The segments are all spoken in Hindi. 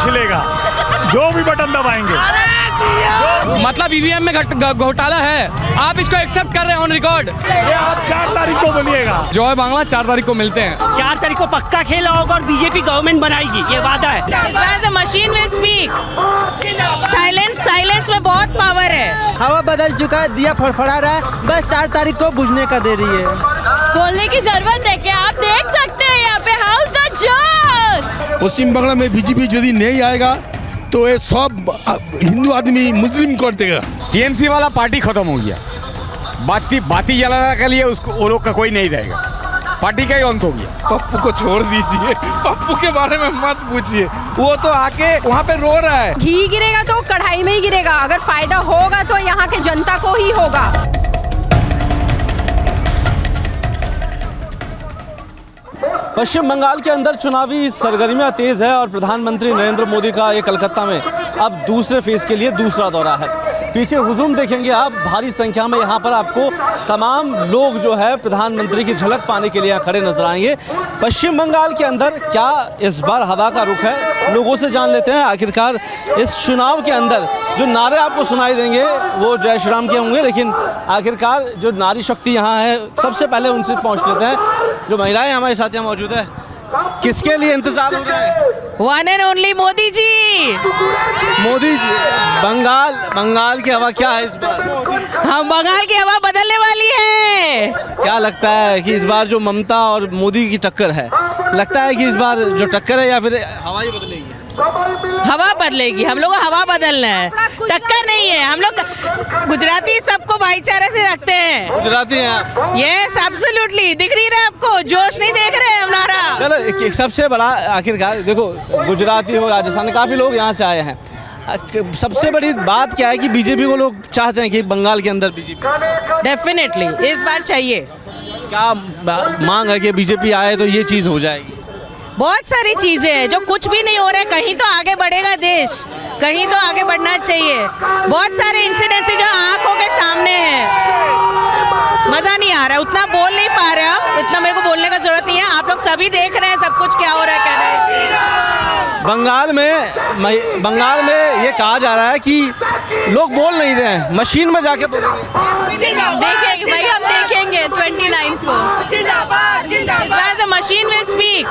खिलेगा जो भी बटन दबाएंगे। मतलब ईवीएम में घोटाला है, आप इसको एक्सेप्ट कर रहे हैं ऑन रिकॉर्ड। ये आप 4 तारीख को बोलिएगा। जय बांग्ला 4 तारीख को मिलते हैं। 4 तारीख को पक्का खेला होगा और बीजेपी गवर्नमेंट बनाएगी, ये वादा है। Machine will speak. साइलेंस में बहुत पावर है। हवा बदल चुका है, दिया फड़फड़ा रहा है, बस 4 तारीख को बुझने का दे रही है। बोलने की जरूरत है क्या? आप देख सकते हैं यहाँ पे हाउस द जज। पश्चिम बंगाल में बीजेपी यदि नहीं आएगा तो ये सब हिंदू आदमी मुस्लिम कर देगा। टीएमसी वाला पार्टी खत्म हो गया, बाती जलाने के लिए उसको वो लोग का कोई नहीं रहेगा, पार्टी का ही अंत हो गया। पप्पू को छोड़ दीजिए, पप्पू के बारे में मत पूछिए, वो तो आके वहाँ पे रो रहा है। घी गिरेगा तो कढ़ाई में ही गिरेगा, अगर फायदा होगा तो यहाँ के जनता को ही होगा। पश्चिम बंगाल के अंदर चुनावी सरगर्मियां तेज है और प्रधानमंत्री नरेंद्र मोदी का ये कलकत्ता में अब दूसरे फेज के लिए दूसरा दौरा है। पीछे हुजूम देखेंगे आप, भारी संख्या में यहाँ पर आपको तमाम लोग जो है प्रधानमंत्री की झलक पाने के लिए यहाँ खड़े नजर आएंगे। पश्चिम बंगाल के अंदर क्या इस बार हवा का रुख है, लोगों से जान लेते हैं। आखिरकार इस चुनाव के अंदर जो नारे आपको सुनाई देंगे वो जय श्री राम के होंगे, लेकिन आखिरकार जो नारी शक्ति यहाँ है सबसे पहले उनसे पहुँच लेते हैं। जो महिलाएं हमारे साथ यहाँ मौजूद है, किसके लिए इंतजार हो रहा है? One and only Modi ji. Modi ji. Bengal की हवा क्या है इस बार? हम बंगाल की हवा बदलने वाली है। क्या लगता है कि इस बार जो ममता और मोदी की टक्कर है, लगता है कि इस बार जो टक्कर है या फिर हवा ही बदलेगी? हवा बदलेगी, हम लोग को हवा बदलना है, टक्कर नहीं है। हम लोग गुजराती सबको भाईचारे से रखते हैं। गुजराती हैं? Yes, absolutely. दिख नहीं रहा आपको? जोश नहीं देख रहे हमारा? चलो एक सबसे बड़ा आखिरकार देखो, गुजराती हो, राजस्थान, काफी लोग यहाँ से आए हैं। सबसे बड़ी बात क्या है कि बीजेपी को लोग चाहते हैं कि बंगाल के अंदर बीजेपी डेफिनेटली इस बार चाहिए। क्या मांग है कि बीजेपी आए तो ये चीज हो जाएगी? बहुत सारी चीजें हैं जो कुछ भी नहीं हो रहा है। कहीं तो आगे बढ़ेगा देश, कहीं तो आगे बढ़ना चाहिए। बहुत सारे इंसिडेंट्स जो आंखों के सामने हैं, मजा नहीं आ रहा है, उतना बोल नहीं पा रहे हम, इतना मेरे को बोलने का जरूरत नहीं है। आप लोग सभी देख रहे हैं सब कुछ क्या हो रहा है, क्या नहीं। बंगाल में ये कहा जा रहा है कि लोग बोल नहीं रहे हैं, मशीन में जाके देखेंगे भाई, हम देखेंगे 29 को। Machine will speak.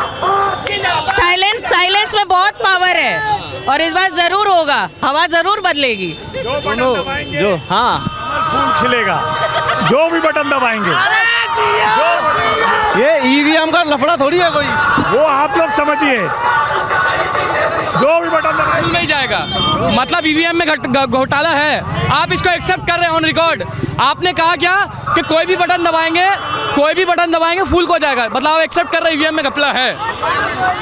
साइलेंस में बहुत पावर है और इस बार जरूर होगा, हवा जरूर बदलेगी। जो हाँ फूल खिलेगा जो भी बटन दबाएंगे। ये ईवीएम का लफड़ा थोड़ी है कोई, वो आप लोग समझिए, जो भी बटन दबाएंगे नहीं जाएगा। मतलब ईवीएम में घोटाला है, आप इसको एक्सेप्ट कर रहे हैं ऑन रिकॉर्ड। आपने कहा क्या कि कोई भी बटन दबाएंगे फूल को जाएगा, मतलब आप एक्सेप्ट कर रहे हैं ईवीएम में घपला है।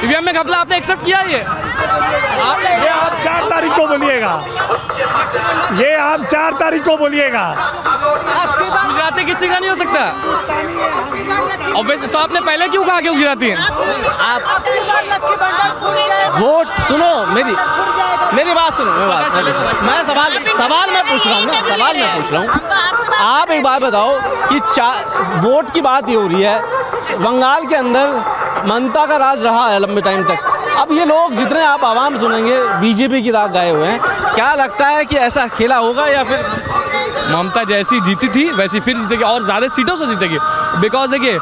ईवीएम में घपला आपने एक्सेप्ट किया ये आप 4 तारीख को बोलिएगा। ये आप 4 तारीख को बोलिएगा। गुजराती किसी का नहीं हो सकता। तो आपने पहले क्यों कहा कि गुजराती हैं? आप वोट सुनो, मेरी बात सुनो। मैं सवाल मैं पूछ रहा हूँ। आप एक बात बताओ कि वोट की बात ये हो रही है, बंगाल के अंदर ममता का राज रहा है लंबे टाइम तक। अब ये लोग जितने आप आवाम सुनेंगे बीजेपी की राग गाए हुए हैं, क्या लगता है कि ऐसा खेला होगा या फिर ममता जैसी जीती थी वैसी फिर जीतेगी और ज़्यादा सीटों से जीतेगी? बिकॉज देखिए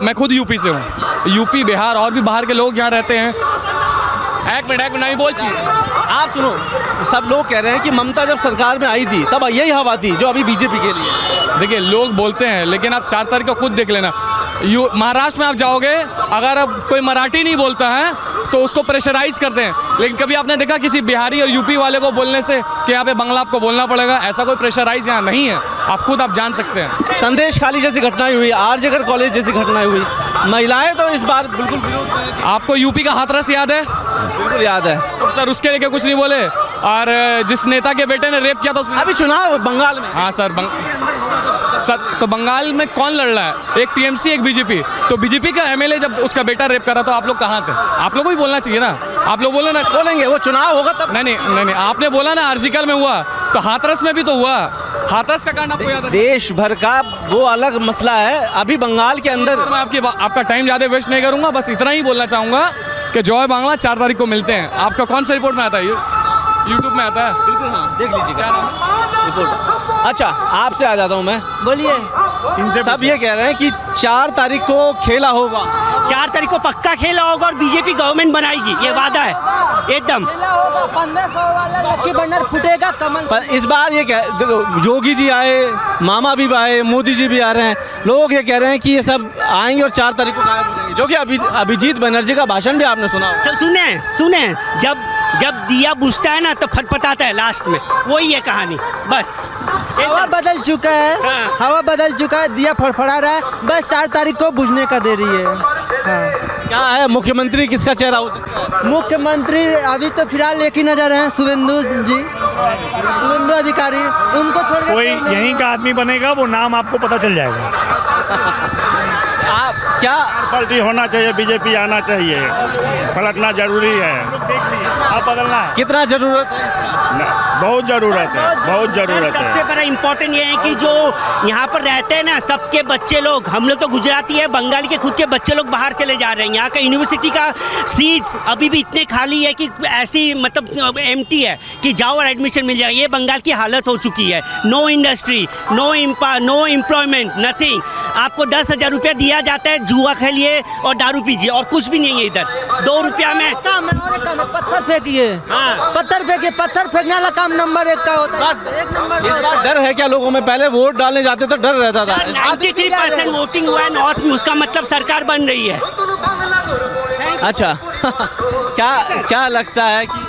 मैं खुद यूपी से हूँ, यूपी बिहार और भी बाहर के लोग यहाँ रहते हैं। एक मिनट नहीं बोल चाहिए। आप सुनो, सब लोग कह रहे हैं कि ममता जब सरकार में आई थी तब यही हवा थी जो अभी बीजेपी के लिए। देखिए लोग बोलते हैं, लेकिन आप 4 तारीख को खुद देख लेना। महाराष्ट्र में आप जाओगे, अगर अब कोई मराठी नहीं बोलता है तो उसको प्रेशराइज करते हैं, लेकिन कभी आपने देखा किसी बिहारी और यूपी वाले को बोलने से कि यहाँ पे बांग्ला आपको बोलना पड़ेगा? ऐसा कोई प्रेशराइज यहाँ नहीं है, आप जान सकते हैं। संदेश खाली जैसी घटनाएं हुई, आरजेकर कॉलेज जैसी घटनाएं हुई, महिलाएं तो इस बार बिल्कुल विरोध में। आपको यूपी का हाथरस याद है? बिल्कुल याद है। तो सर उसके लेके कुछ नहीं बोले, और जिस नेता के बेटे ने रेप किया था उसमें अभी चुनाव बंगाल में। हाँ सर, तो बंगाल में कौन लड़ रहा है? एक टीएमसी एक बीजेपी। तो बीजेपी का एमएलए जब उसका बेटा रेप कर रहा तो आप लोग कहाँ थे? आप लोग को भी बोलना चाहिए ना। आप लोग बोले ना, बोलेंगे वो चुनाव होगा तब। नहीं, आपने बोला ना आर्जिकल में हुआ, तो हाथरस में भी तो हुआ। हाथरस का कांड आपको याद है? देश भर का वो अलग मसला है। अभी बंगाल के अंदर मैं आपका टाइम ज़्यादा वेस्ट नहीं करूंगा, बस इतना ही बोलना चाहूँगा कि जॉय बांग्ला 4 तारीख को मिलते हैं। आपका कौन सा रिपोर्ट में आता है? यूट्यूब में आता है? बिल्कुल हाँ, देख लीजिएगा रिपोर्ट। अच्छा, आपसे आ जाता हूँ मैं। बोलिए। सब ये कह रहे हैं कि 4 तारीख को खेला होगा। 4 तारीख को पक्का खेला होगा और बीजेपी गवर्नमेंट बनाएगी, ये वादा है एकदम। 1500 वाला लक्की भंडार फूटेगा कमल। पर इस बार ये देखो, योगी जी आए, मामा भी आए, मोदी जी भी आ रहे हैं। लोग ये कह रहे हैं कि ये सब आएंगे और 4 तारीख को गायब हो जाएंगे, जो कि अभिजीत बनर्जी का भाषण भी आपने सुना होगा। सब सुने जब दिया बुझता है ना तो फटफटाता है लास्ट में, वही है कहानी बस। हवा बदल चुका है, हाँ। हवा बदल चुका है, दिया फड़फड़ा रहा है, बस 4 तारीख को बुझने का दे रही है। हाँ। क्या है, मुख्यमंत्री किसका चेहरा हो सकता है? मुख्यमंत्री अभी तो फिलहाल एक ही नजर है, शुभेंदु अधिकारी। उनको छोड़ के कोई यहीं का आदमी बनेगा, वो नाम आपको पता चल जाएगा। आप क्या पलटी होना चाहिए, बीजेपी आना चाहिए, पलटना जरूरी है। आप बदलना है। कितना जरूरत है इसका? बहुत ज़रूरत है, बहुत ज़रूरत है। सबसे बड़ा इम्पोर्टेंट ये है कि जो यहाँ पर रहते हैं ना, सबके बच्चे लोग, हम लोग तो गुजराती है, बंगाली के खुद के बच्चे लोग बाहर चले जा रहे हैं। यहाँ का यूनिवर्सिटी का सीट्स अभी भी इतने खाली है कि ऐसी मतलब एम्प्टी है कि जाओ और एडमिशन मिल जाएगा। ये बंगाल की हालत हो चुकी है। Know industry, know employment, nothing. आपको 10,000 रुपया दिया जाता है, जुआ खेलिए और दारू पीजिए और कुछ भी नहीं है इधर। 2 रुपया में काम है, और एक काम है, पत्थर फेंकिए। हाँ। पत्थर फेंकिए, पत्थर फेंकने वाला काम नंबर 1 का होता है, 1 नंबर का इस होता बार है। डर है क्या लोगों में? पहले वोट डालने जाते तो डर रहता था। 93% वोटिंग हुआ है नॉर्थ में, उसका मतलब सरकार बन रही है। अच्छा क्या लगता है कि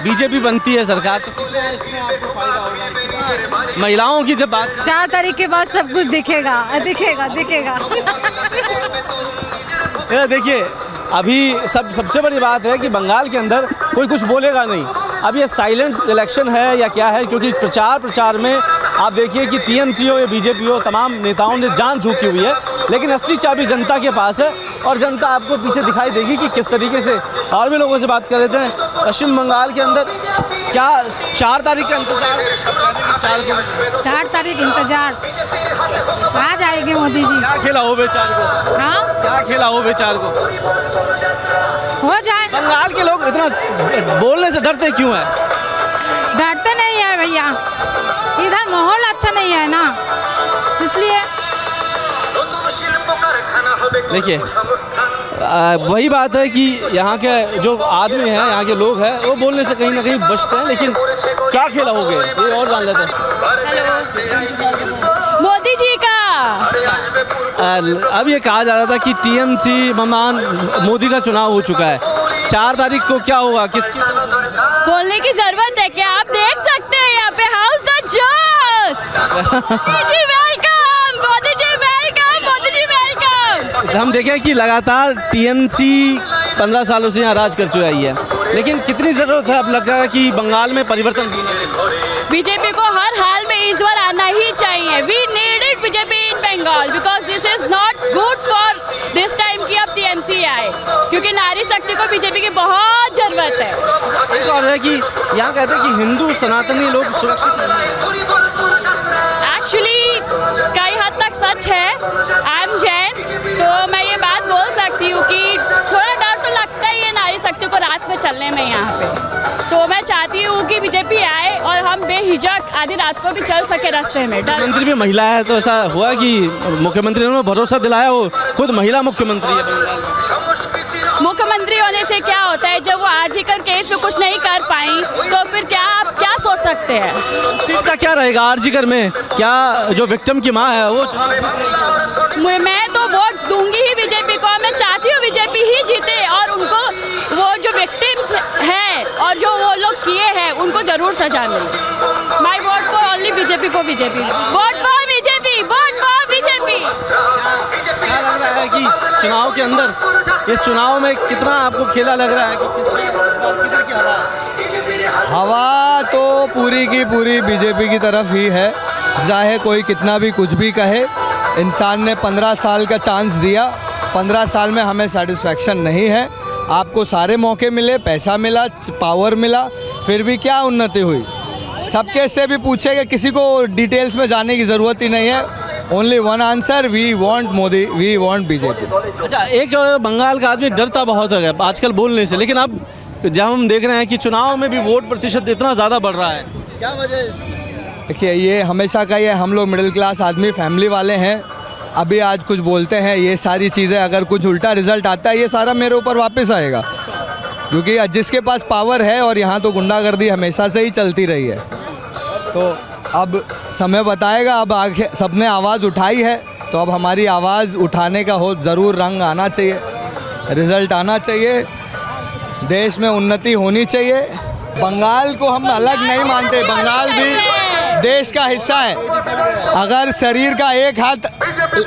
बीजेपी बनती है सरकार तो कितना इसमें आपको फायदा होगा? कितना महिलाओं की जब बात 4 तारीख के बाद सब कुछ दिखेगा। ये देखिए, अभी सबसे बड़ी बात है कि बंगाल के अंदर कोई कुछ बोलेगा नहीं। अब ये साइलेंट इलेक्शन है या क्या है, क्योंकि प्रचार में आप देखिए कि टीएमसी हो या बीजेपी हो, तमाम नेताओं ने जान झोंकी हुई है, लेकिन असली चाबी जनता के पास है और जनता आपको पीछे दिखाई देगी कि किस तरीके से। और भी लोगों से बात कर लेते हैं। पश्चिम बंगाल के अंदर क्या 4 तारीख का इंतजार? 4 तारीख इंतजार, आ जाएंगे मोदी जी। क्या खेला हो बेचार को? हाँ, क्या खेला हो बेचार को? हो जाए। बंगाल के लोग इतना बोलने से डरते क्यों हैं? डरते नहीं है भैया, इधर माहौल अच्छा नहीं है ना, इसलिए। देखिए, वही बात है कि यहाँ के जो आदमी हैं, यहाँ के लोग हैं, वो बोलने से कहीं ना कहीं बचते हैं, लेकिन क्या खेला हो गए ये और जान लेते हैं। मोदी जी का। अब ये कहा जा रहा था कि टीएमसी ममान मोदी का चुनाव हो चुका है, 4 तारीख को क्या होगा? किसकी बोलने की जरूरत है क्या? आप देख सकते हैं यहाँ पे हाउस द जॉस। Modi ji welcome, Modi ji welcome, Modi ji welcome. हम देखें कि लगातार टीएमसी 15 सालों से यहाँ राज कर चुकी है, लेकिन कितनी ज़रूरत है अब लगा है कि बंगाल में परिवर्तन होना चाहिए? बीजेपी को हर हाल में इस बार आना ही चाहिए। We needed BJP in Bengal because this is not good for this time कि अब टीएमसी आए, क्योंकि नारी शक्ति को बीजेपी की बहुत जरूरत है। एक और है कि यहाँ कहते हैं कि हिंदू सनातनी लोग सुरक्षित नहीं हैं। एक्चुअली कई हद तक सच है। आई एम जैन, तो मैं ये बात बोल सकती हूँ कि थोड़ा डर तो लगता ही है नारी शक्ति को रात में चलने में यहाँ पे। तो मैं चाहती हूँ कि बीजेपी आए और हम बेहिचक आधी रात को भी चल सके रास्ते में। मुख्यमंत्री भी महिला है, तो ऐसा हुआ कि मुख्यमंत्री ने भरोसा दिलाया, वो खुद महिला मुख्यमंत्री है बंगाल में। मुख्यमंत्री होने से क्या होता है, जब वो आरजी कर केस में कुछ नहीं कर पाई तो फिर क्या आप क्या सोच सकते हैं? सीट का क्या रहेगा आरजीकर में? क्या जो विक्टिम की माँ है वो मैं तो वोट दूंगी ही बीजेपी को। मैं चाहती हूँ बीजेपी ही जीते और उनको वो जो विक्टिम्स है और जो वो लोग किए हैं उनको जरूर सजा मिले। My vote for only BJP को, BJP vote for BJP, vote for BJP. क्या लग रहा है कि चुनाव के अंदर, इस चुनाव में कितना आपको खेला लग रहा है कि किधर की हवा है? हवा तो पूरी की पूरी बीजेपी की तरफ ही है। चाहे कोई कितना भी कुछ भी कहे, इंसान ने 15 साल का चांस दिया, 15 साल में हमें सेटिस्फैक्शन नहीं है। आपको सारे मौके मिले, पैसा मिला, पावर मिला, फिर भी क्या उन्नति हुई? सबके से भी पूछेगा, किसी को डिटेल्स में जाने की ज़रूरत ही नहीं है। Only one answer, we want Modi, we want BJP. अच्छा, एक बंगाल का आदमी डरता बहुत है आजकल बोलने से, लेकिन अब जब हम देख रहे हैं कि चुनाव में भी वोट प्रतिशत इतना ज़्यादा बढ़ रहा है, क्या वजह है इसकी? देखिए, ये हमेशा का ये, हम लोग मिडिल क्लास आदमी, फैमिली वाले हैं। अभी आज कुछ बोलते हैं, ये सारी चीज़ें अगर कुछ उल्टा रिजल्ट आता है, ये सारा मेरे ऊपर वापस आएगा, क्योंकि जिसके पास पावर है, और यहाँ तो गुंडागर्दी हमेशा से ही चलती रही है, तो अब समय बताएगा। अब आगे सबने आवाज़ उठाई है, तो अब हमारी आवाज़ उठाने का हो ज़रूर रंग आना चाहिए, रिज़ल्ट आना चाहिए, देश में उन्नति होनी चाहिए। बंगाल को हम अलग नहीं मानते, बंगाल भी देश का हिस्सा है। अगर शरीर का एक हाथ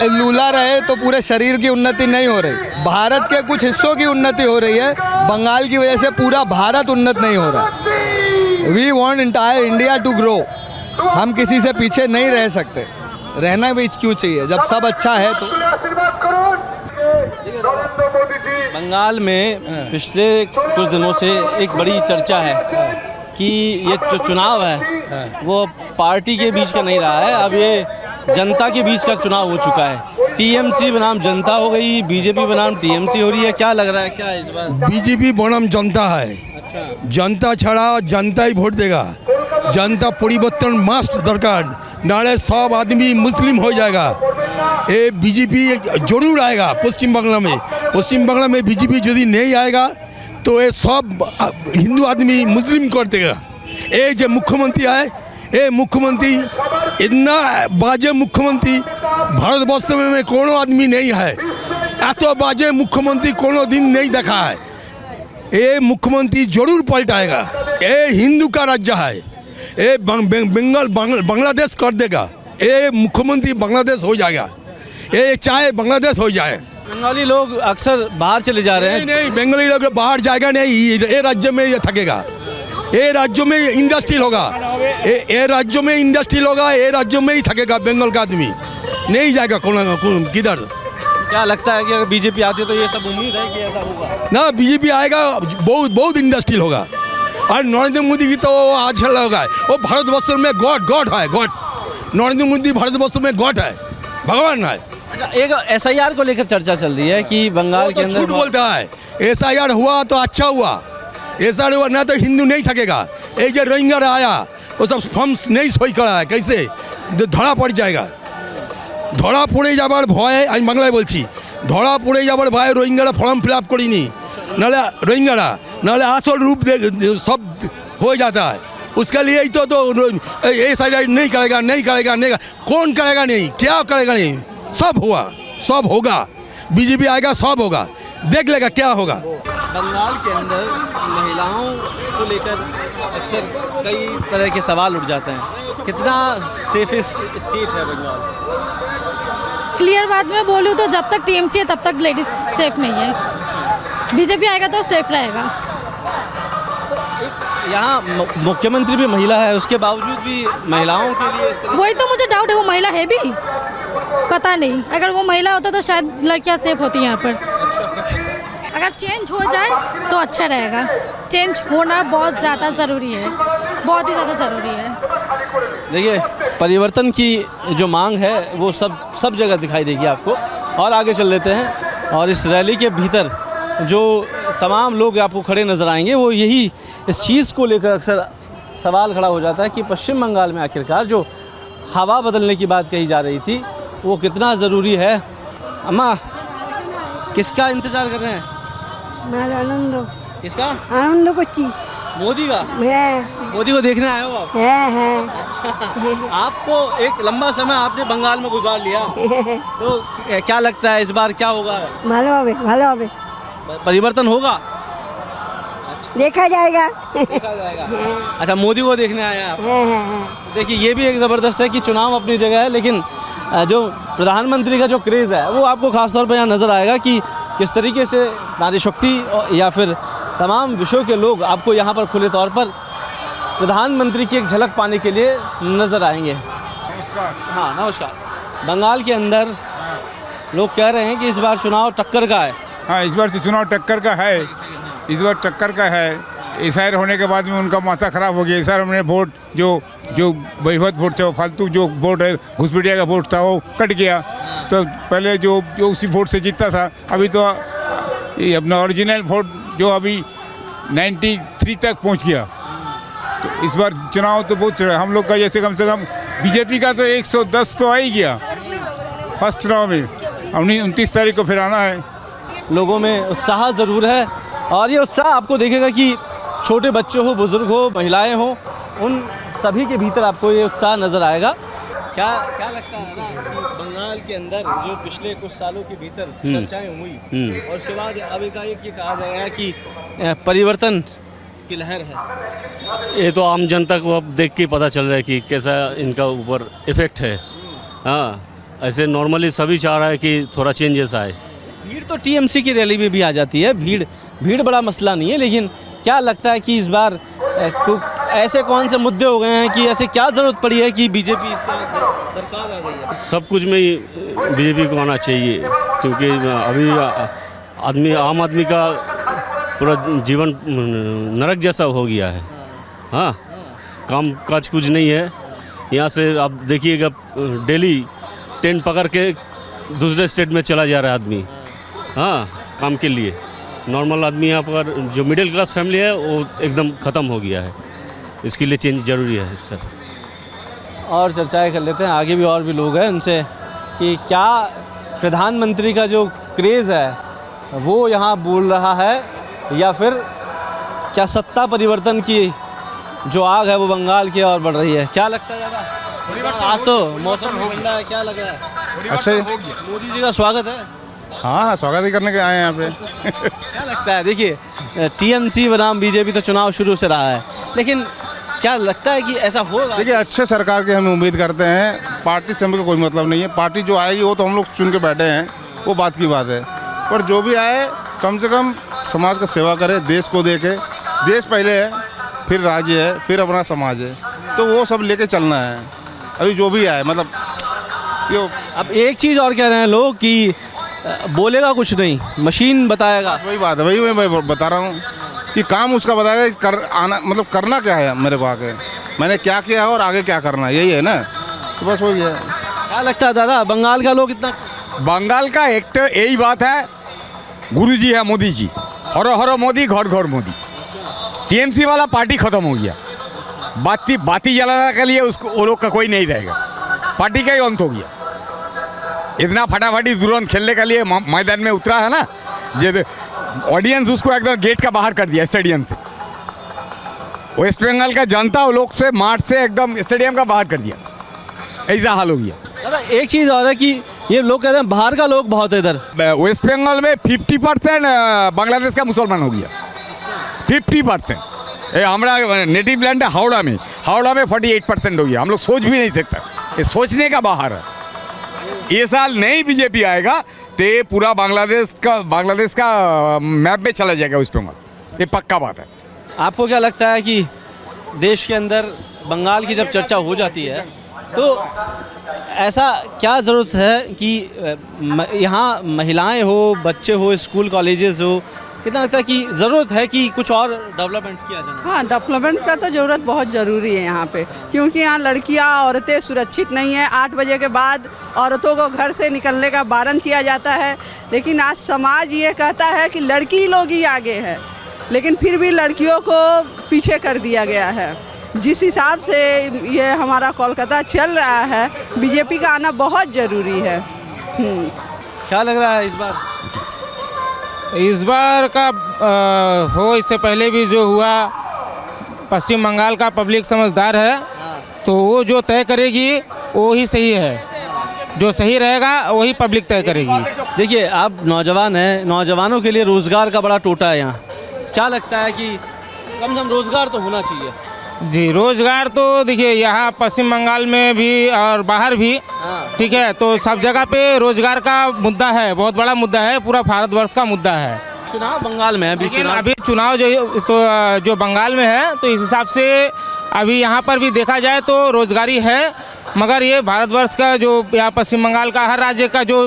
लूला रहे तो पूरे शरीर की उन्नति नहीं हो रही। भारत के कुछ हिस्सों की उन्नति हो रही है, बंगाल की वजह से पूरा भारत उन्नत नहीं हो रहा। We want entire India to grow. हम किसी से पीछे नहीं रह सकते, रहना भी क्यों चाहिए जब सब अच्छा है। तो बंगाल में पिछले कुछ दिनों से एक बड़ी चर्चा है कि ये जो चुनाव है वो पार्टी के बीच का नहीं रहा है, अब ये जनता के बीच का चुनाव हो चुका है। टीएमसी बनाम जनता हो गई, बीजेपी बनाम टीएमसी हो रही है। क्या लग रहा है, क्या इस बार? बीजेपी बनाम जनता है। अच्छा, जनता छड़ा जनता ही वोट देगा। जनता परिवर्तन मस्त दरकार, नाले सब आदमी मुस्लिम हो जाएगा। ये बीजेपी जरूर आएगा पश्चिम बांग्ला में। पश्चिम बांग्ला में बीजेपी यदि नहीं आएगा तो ये सब हिंदू आदमी मुस्लिम कर देगा। ये जो मुख्यमंत्री है, ये मुख्यमंत्री इतना बाजे मुख्यमंत्री भारतवर्ष में कोनो आदमी नहीं है। एतो बाजे मुख्यमंत्री कोनो दिन नहीं देखा है। ये मुख्यमंत्री जरूर पलटाएगा। ये हिंदू का राज्य है, ये बांग्लादेश कर देगा। ये मुख्यमंत्री बांग्लादेश हो जाएगा, ये चाहे बांग्लादेश हो जाए। बंगाली लोग अक्सर बाहर चले जा रहे हैं। नहीं, बंगाली लोग बाहर जाएगा नहीं, ये राज्य में ये थकेगा। ये राज्यों में इंडस्ट्रियल होगा, ये राज्यों में इंडस्ट्रियल होगा, ये राज्यों में ही थकेगा। बंगाल का आदमी नहीं जाएगा किधर। क्या लगता है कि अगर बीजेपी आती है तो ये सब उम्मीद है कि ऐसा होगा? ना, बीजेपी आएगा, बहुत इंडस्ट्रियल होगा। और नरेंद्र मोदी की तो आज होगा, वो भारतवर्ष में गॉड है, गॉड। नरेंद्र मोदी भारतवर्ष में गॉड है, भगवान है। अच्छा, एक SIR को लेकर चर्चा चल रही है कि बंगाल के अंदर झूठ बोलता है। SIR हुआ तो अच्छा हुआ, SIR हुआ ना तो हिंदू नहीं थकेगा। एक जो रोहिंग्या आया वो सब फॉर्म्स नहीं सही करा है, कैसे धड़ा पड़ जाएगा। धड़ा पड़े जाबार भय, আমি বাংলায় বলছি, ধরা পড়ে যাবার ভয় রোহিঙ্গারা ফর্ম फिल अप করিনি, नाले रोहिंग्यारा नाले आसल रूप सब हो जाता है। उसके लिए ही तो SIR नहीं करेगा, नहीं करेगा, नहीं कौन करेगा, नहीं क्या करेगा, नहीं सब हुआ, सब होगा। बीजेपी आएगा, सब होगा, देख लेगा क्या होगा। बंगाल के अंदर महिलाओं को लेकर अक्सर कई तरह के सवाल उठ जाते हैं। कितना सेफेस्ट स्टेट है बंगाल? क्लियर बात में बोलूँ तो जब तक TMC है तब तक लेडीज सेफ नहीं है। बीजेपी आएगा तो सेफ रहेगा। यहाँ मुख्यमंत्री भी महिला है, उसके बावजूद भी महिलाओं के लिए इस तरह। वही तो मुझे डाउट है, वो महिला है भी, पता नहीं। अगर वो महिला होता तो शायद लड़कियाँ सेफ होती यहाँ पर। अगर चेंज हो जाए तो अच्छा रहेगा। चेंज होना बहुत ज़्यादा ज़रूरी है, बहुत ही ज़्यादा ज़रूरी है। देखिए, परिवर्तन की जो मांग है वो सब जगह दिखाई देगी आपको। और आगे चल लेते हैं, और इस रैली के भीतर जो तमाम लोग आपको खड़े नज़र आएंगे वो यही इस चीज़ को लेकर अक्सर सवाल खड़ा हो जाता है कि पश्चिम बंगाल में आखिरकार जो हवा बदलने की बात कही जा रही थी वो कितना ज़रूरी है। अम्मा, किसका इंतज़ार कर रहे हैं? आनंद, किसका? आनंद कुछ मोदी का? मोदी को देखने आए हो आप? अच्छा, आप तो एक लंबा समय आपने बंगाल में गुजार लिया, तो क्या लगता है इस बार क्या होगा? ভালো परिवर्तन होगा? देखा जाएगा। अच्छा, मोदी को देखने आए हैं आप? देखिए, ये भी एक ज़बरदस्त है कि चुनाव अपनी जगह है, लेकिन जो प्रधानमंत्री का जो क्रेज़ है वो आपको खासतौर पर यहाँ नज़र आएगा कि किस तरीके से नारी शक्ति या फिर तमाम विषयों के लोग आपको यहाँ पर खुले तौर पर प्रधानमंत्री की एक झलक पाने के लिए नज़र आएंगे। नमस्कार। हाँ, नमस्कार। बंगाल के अंदर लोग कह रहे हैं कि इस बार चुनाव टक्कर का है। हाँ, इस बार चुनाव टक्कर का है, इस बार टक्कर का है। एसआईआर होने के बाद में उनका माथा खराब हो गया। एसआईआर में वोट जो वहीवट वोट थे, फालतू जो वोट है, घुसपैठिया का वोट था, वो कट गया। तो पहले जो उसी वोट से जीतता था, अभी तो ये अपना ओरिजिनल वोट जो अभी 93 तक पहुंच गया। तो इस बार चुनाव तो बहुत हम लोग का, जैसे कम से कम बीजेपी का तो 110 तो आ ही गया फर्स्ट चुनाव में। 29 तारीख को फिर आना है। लोगों में उत्साह ज़रूर है, और ये उत्साह आपको देखेगा कि छोटे बच्चे हो, बुज़ुर्ग हो, महिलाएं हो, उन सभी के भीतर आपको ये उत्साह नज़र आएगा। क्या लगता है ना कि बंगाल के अंदर जो पिछले कुछ सालों के भीतर चर्चाएं हुई और उसके बाद अब एकाएक ये कहा जाएगा कि परिवर्तन की लहर है। ये तो आम जनता को अब देख के पता चल रहा है कि कैसा इनका ऊपर इफ़ेक्ट है। हाँ, ऐसे नॉर्मली सभी चाह रहा है कि थोड़ा चेंजेस आए। भीड़ तो टीएमसी की रैली में भी आ जाती है, भीड़ बड़ा मसला नहीं है, लेकिन क्या लगता है कि इस बार ऐसे कौन से मुद्दे हो गए हैं कि ऐसे क्या ज़रूरत पड़ी है कि बीजेपी इसका सरकार आ गई है? सब कुछ में ही बीजेपी को आना चाहिए, क्योंकि अभी आम आदमी का पूरा जीवन नरक जैसा हो गया है। हाँ, काम काज कुछ नहीं है। यहाँ से आप देखिएगा डेली ट्रेन पकड़ के दूसरे स्टेट में चला जा रहा है आदमी, हाँ, काम के लिए। नॉर्मल आदमी यहाँ पर जो मिडिल क्लास फैमिली है वो एकदम ख़त्म हो गया है। इसके लिए चेंज ज़रूरी है सर। और चर्चाएं कर लेते हैं, आगे भी और भी लोग हैं उनसे, कि क्या प्रधानमंत्री का जो क्रेज़ है वो यहाँ बोल रहा है, या फिर क्या सत्ता परिवर्तन की जो आग है वो बंगाल की ओर बढ़ रही है? क्या लगता है दादा? आज तो मौसम भी ठंडा है, क्या लग रहा है? अच्छा, मोदी जी का स्वागत है। हाँ, स्वागत ही करने के आए हैं यहाँ पे। क्या लगता है, देखिए टीएमसी बनाम बीजेपी तो चुनाव शुरू से रहा है, लेकिन क्या लगता है कि ऐसा होगा? देखिए, अच्छे सरकार की हम उम्मीद करते हैं। पार्टी से हमको कोई मतलब नहीं है, पार्टी जो आएगी वो तो हम लोग चुन के बैठे हैं, वो बात की बात है। पर जो भी आए कम से कम समाज का सेवा करे, देश को देखे। देश पहले है, फिर राज्य है, फिर अपना समाज है, तो वो सब लेके चलना है। अभी जो भी आए, मतलब यो अब एक चीज़ और कह रहे हैं लोग कि बोलेगा कुछ नहीं, मशीन बताएगा। वही बात है, वही मैं बता रहा हूँ कि काम उसका बताएगा कि आना मतलब करना क्या है मेरे को, आगे मैंने क्या किया है और आगे क्या करना है, यही है ना। तो बस वही है। क्या लगता है दादा, बंगाल का लोग इतना? बंगाल का एक यही बात है, गुरुजी है मोदी जी, हर हर मोदी, घर घर मोदी। टीएमसी वाला पार्टी खत्म हो गया। बाती जलाने के लिए उसको वो लोग का कोई नहीं रहेगा, पार्टी का ही अंत हो गया। इतना फटाफटी तुरंत खेलने के लिए मैदान में उतरा है ना, जो ऑडियंस उसको एकदम गेट का बाहर कर दिया, स्टेडियम से। वेस्ट बंगाल का जनता लोग से मार्च से एकदम स्टेडियम का बाहर कर दिया, ऐसा हाल हो गया। दादा एक चीज़ और है कि ये लोग कहते हैं बाहर का लोग बहुत है इधर। वेस्ट बंगाल में 50% बांग्लादेश का मुसलमान हो गया, 50%। हमारा नेटिव लैंड है हावड़ा में 48% हो गया। हम लोग सोच भी नहीं सकता, ये सोचने का बाहर है। ये साल नहीं बीजेपी आएगा तो पूरा बांग्लादेश का मैप में चला जाएगा वेस्ट बंगाल, ये पक्का बात है। आपको क्या लगता है कि देश के अंदर बंगाल की जब चर्चा हो जाती है तो ऐसा क्या ज़रूरत है कि यहाँ महिलाएं हो, बच्चे हो, स्कूल कॉलेजेस हो, कितना लगता है कि ज़रूरत है कि कुछ और डेवलपमेंट किया जाए? हाँ, डेवलपमेंट का तो ज़रूरत बहुत ज़रूरी है यहाँ पे, क्योंकि यहाँ लड़कियाँ औरतें सुरक्षित नहीं है। 8 बजे के बाद औरतों को घर से निकलने का बारण किया जाता है, लेकिन आज समाज ये कहता है कि लड़की लोग ही आगे है, लेकिन फिर भी लड़कियों को पीछे कर दिया गया है। जिस हिसाब से ये हमारा कोलकाता चल रहा है, बीजेपी का आना बहुत ज़रूरी है। क्या लग रहा है इस बार का हो, इससे पहले भी जो हुआ, पश्चिम बंगाल का पब्लिक समझदार है, तो वो जो तय करेगी वो ही सही है। जो सही रहेगा वही पब्लिक तय करेगी। देखिए, आप नौजवान हैं, नौजवानों के लिए रोज़गार का बड़ा टोटा है यहाँ। क्या लगता है कि कम से कम रोज़गार तो होना चाहिए? जी, रोज़गार तो देखिए यहाँ पश्चिम बंगाल में भी और बाहर भी, ठीक है, तो सब जगह पे रोज़गार का मुद्दा है, बहुत बड़ा मुद्दा है, पूरा भारतवर्ष का मुद्दा है। चुनाव बंगाल में है, अभी चुनाव जो बंगाल में है, तो इस हिसाब से अभी यहाँ पर भी देखा जाए तो रोज़गारी है, मगर ये भारतवर्ष का जो यहाँ पश्चिम बंगाल का हर राज्य का जो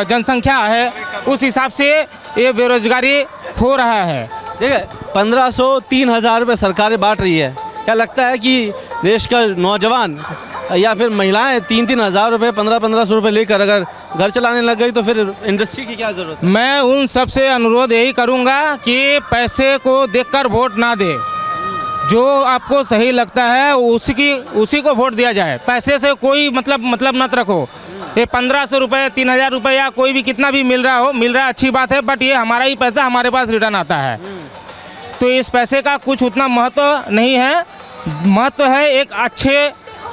जनसंख्या है उस हिसाब से ये बेरोज़गारी हो रहा है। देखिए 1500 3000 रुपये सरकारें बांट रही है, क्या लगता है कि देश का नौजवान या फिर महिलाएं 3-3 हज़ार रुपये 1500 रुपये लेकर अगर घर चलाने लग गई तो फिर इंडस्ट्री की क्या ज़रूरत है? मैं उन सबसे अनुरोध यही करूंगा कि पैसे को देखकर वोट ना दे, जो आपको सही लगता है उसी को वोट दिया जाए। पैसे से कोई मतलब मत रखो। ये 1500 रुपये 3000 रुपये या कोई भी कितना भी मिल रहा है अच्छी बात है, बट ये हमारा ही पैसा हमारे पास रिटर्न आता है, तो इस पैसे का कुछ उतना महत्व नहीं है। महत्व है एक अच्छे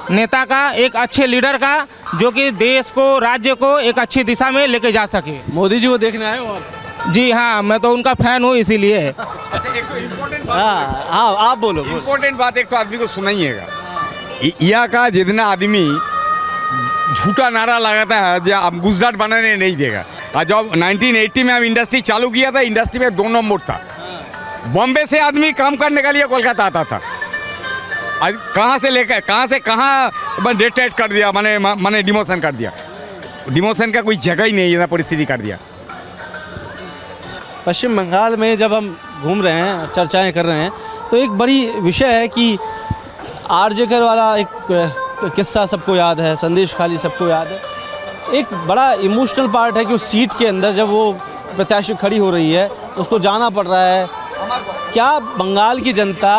नेता का, एक अच्छे लीडर का, जो कि देश को, राज्य को एक अच्छी दिशा में लेके जा सके। मोदी जी को देखने आए हो आप? जी हाँ, मैं तो उनका फैन हूँ इसीलिए। अच्छा, एक तो इम्पोर्टेंट हाँ आप बोलो। इम्पोर्टेंट बात एक तो आदमी को सुनाइएगा। यहाँ का जितना आदमी झूठा नारा लगाता है जो अब गुजरात बनाने नहीं देगा। और जब 1980 में हम इंडस्ट्री चालू किया था, इंडस्ट्री में 2 नंबर था। बॉम्बे से आदमी काम करने के लिए कोलकाता आता था। आज कहाँ से लेकर कहाँ डेटेड कर दिया, मैंने डिमोशन कर दिया। डिमोशन का कोई जगह ही नहीं है, परिस्थिति कर दिया। पश्चिम बंगाल में जब हम घूम रहे हैं, चर्चाएं कर रहे हैं, तो एक बड़ी विषय है कि आरजेकर वाला एक किस्सा सबको याद है, संदेश खाली सबको याद है। एक बड़ा इमोशनल पार्ट है कि उस सीट के अंदर जब वो प्रत्याशी खड़ी हो रही है उसको जाना पड़ रहा है। क्या बंगाल की जनता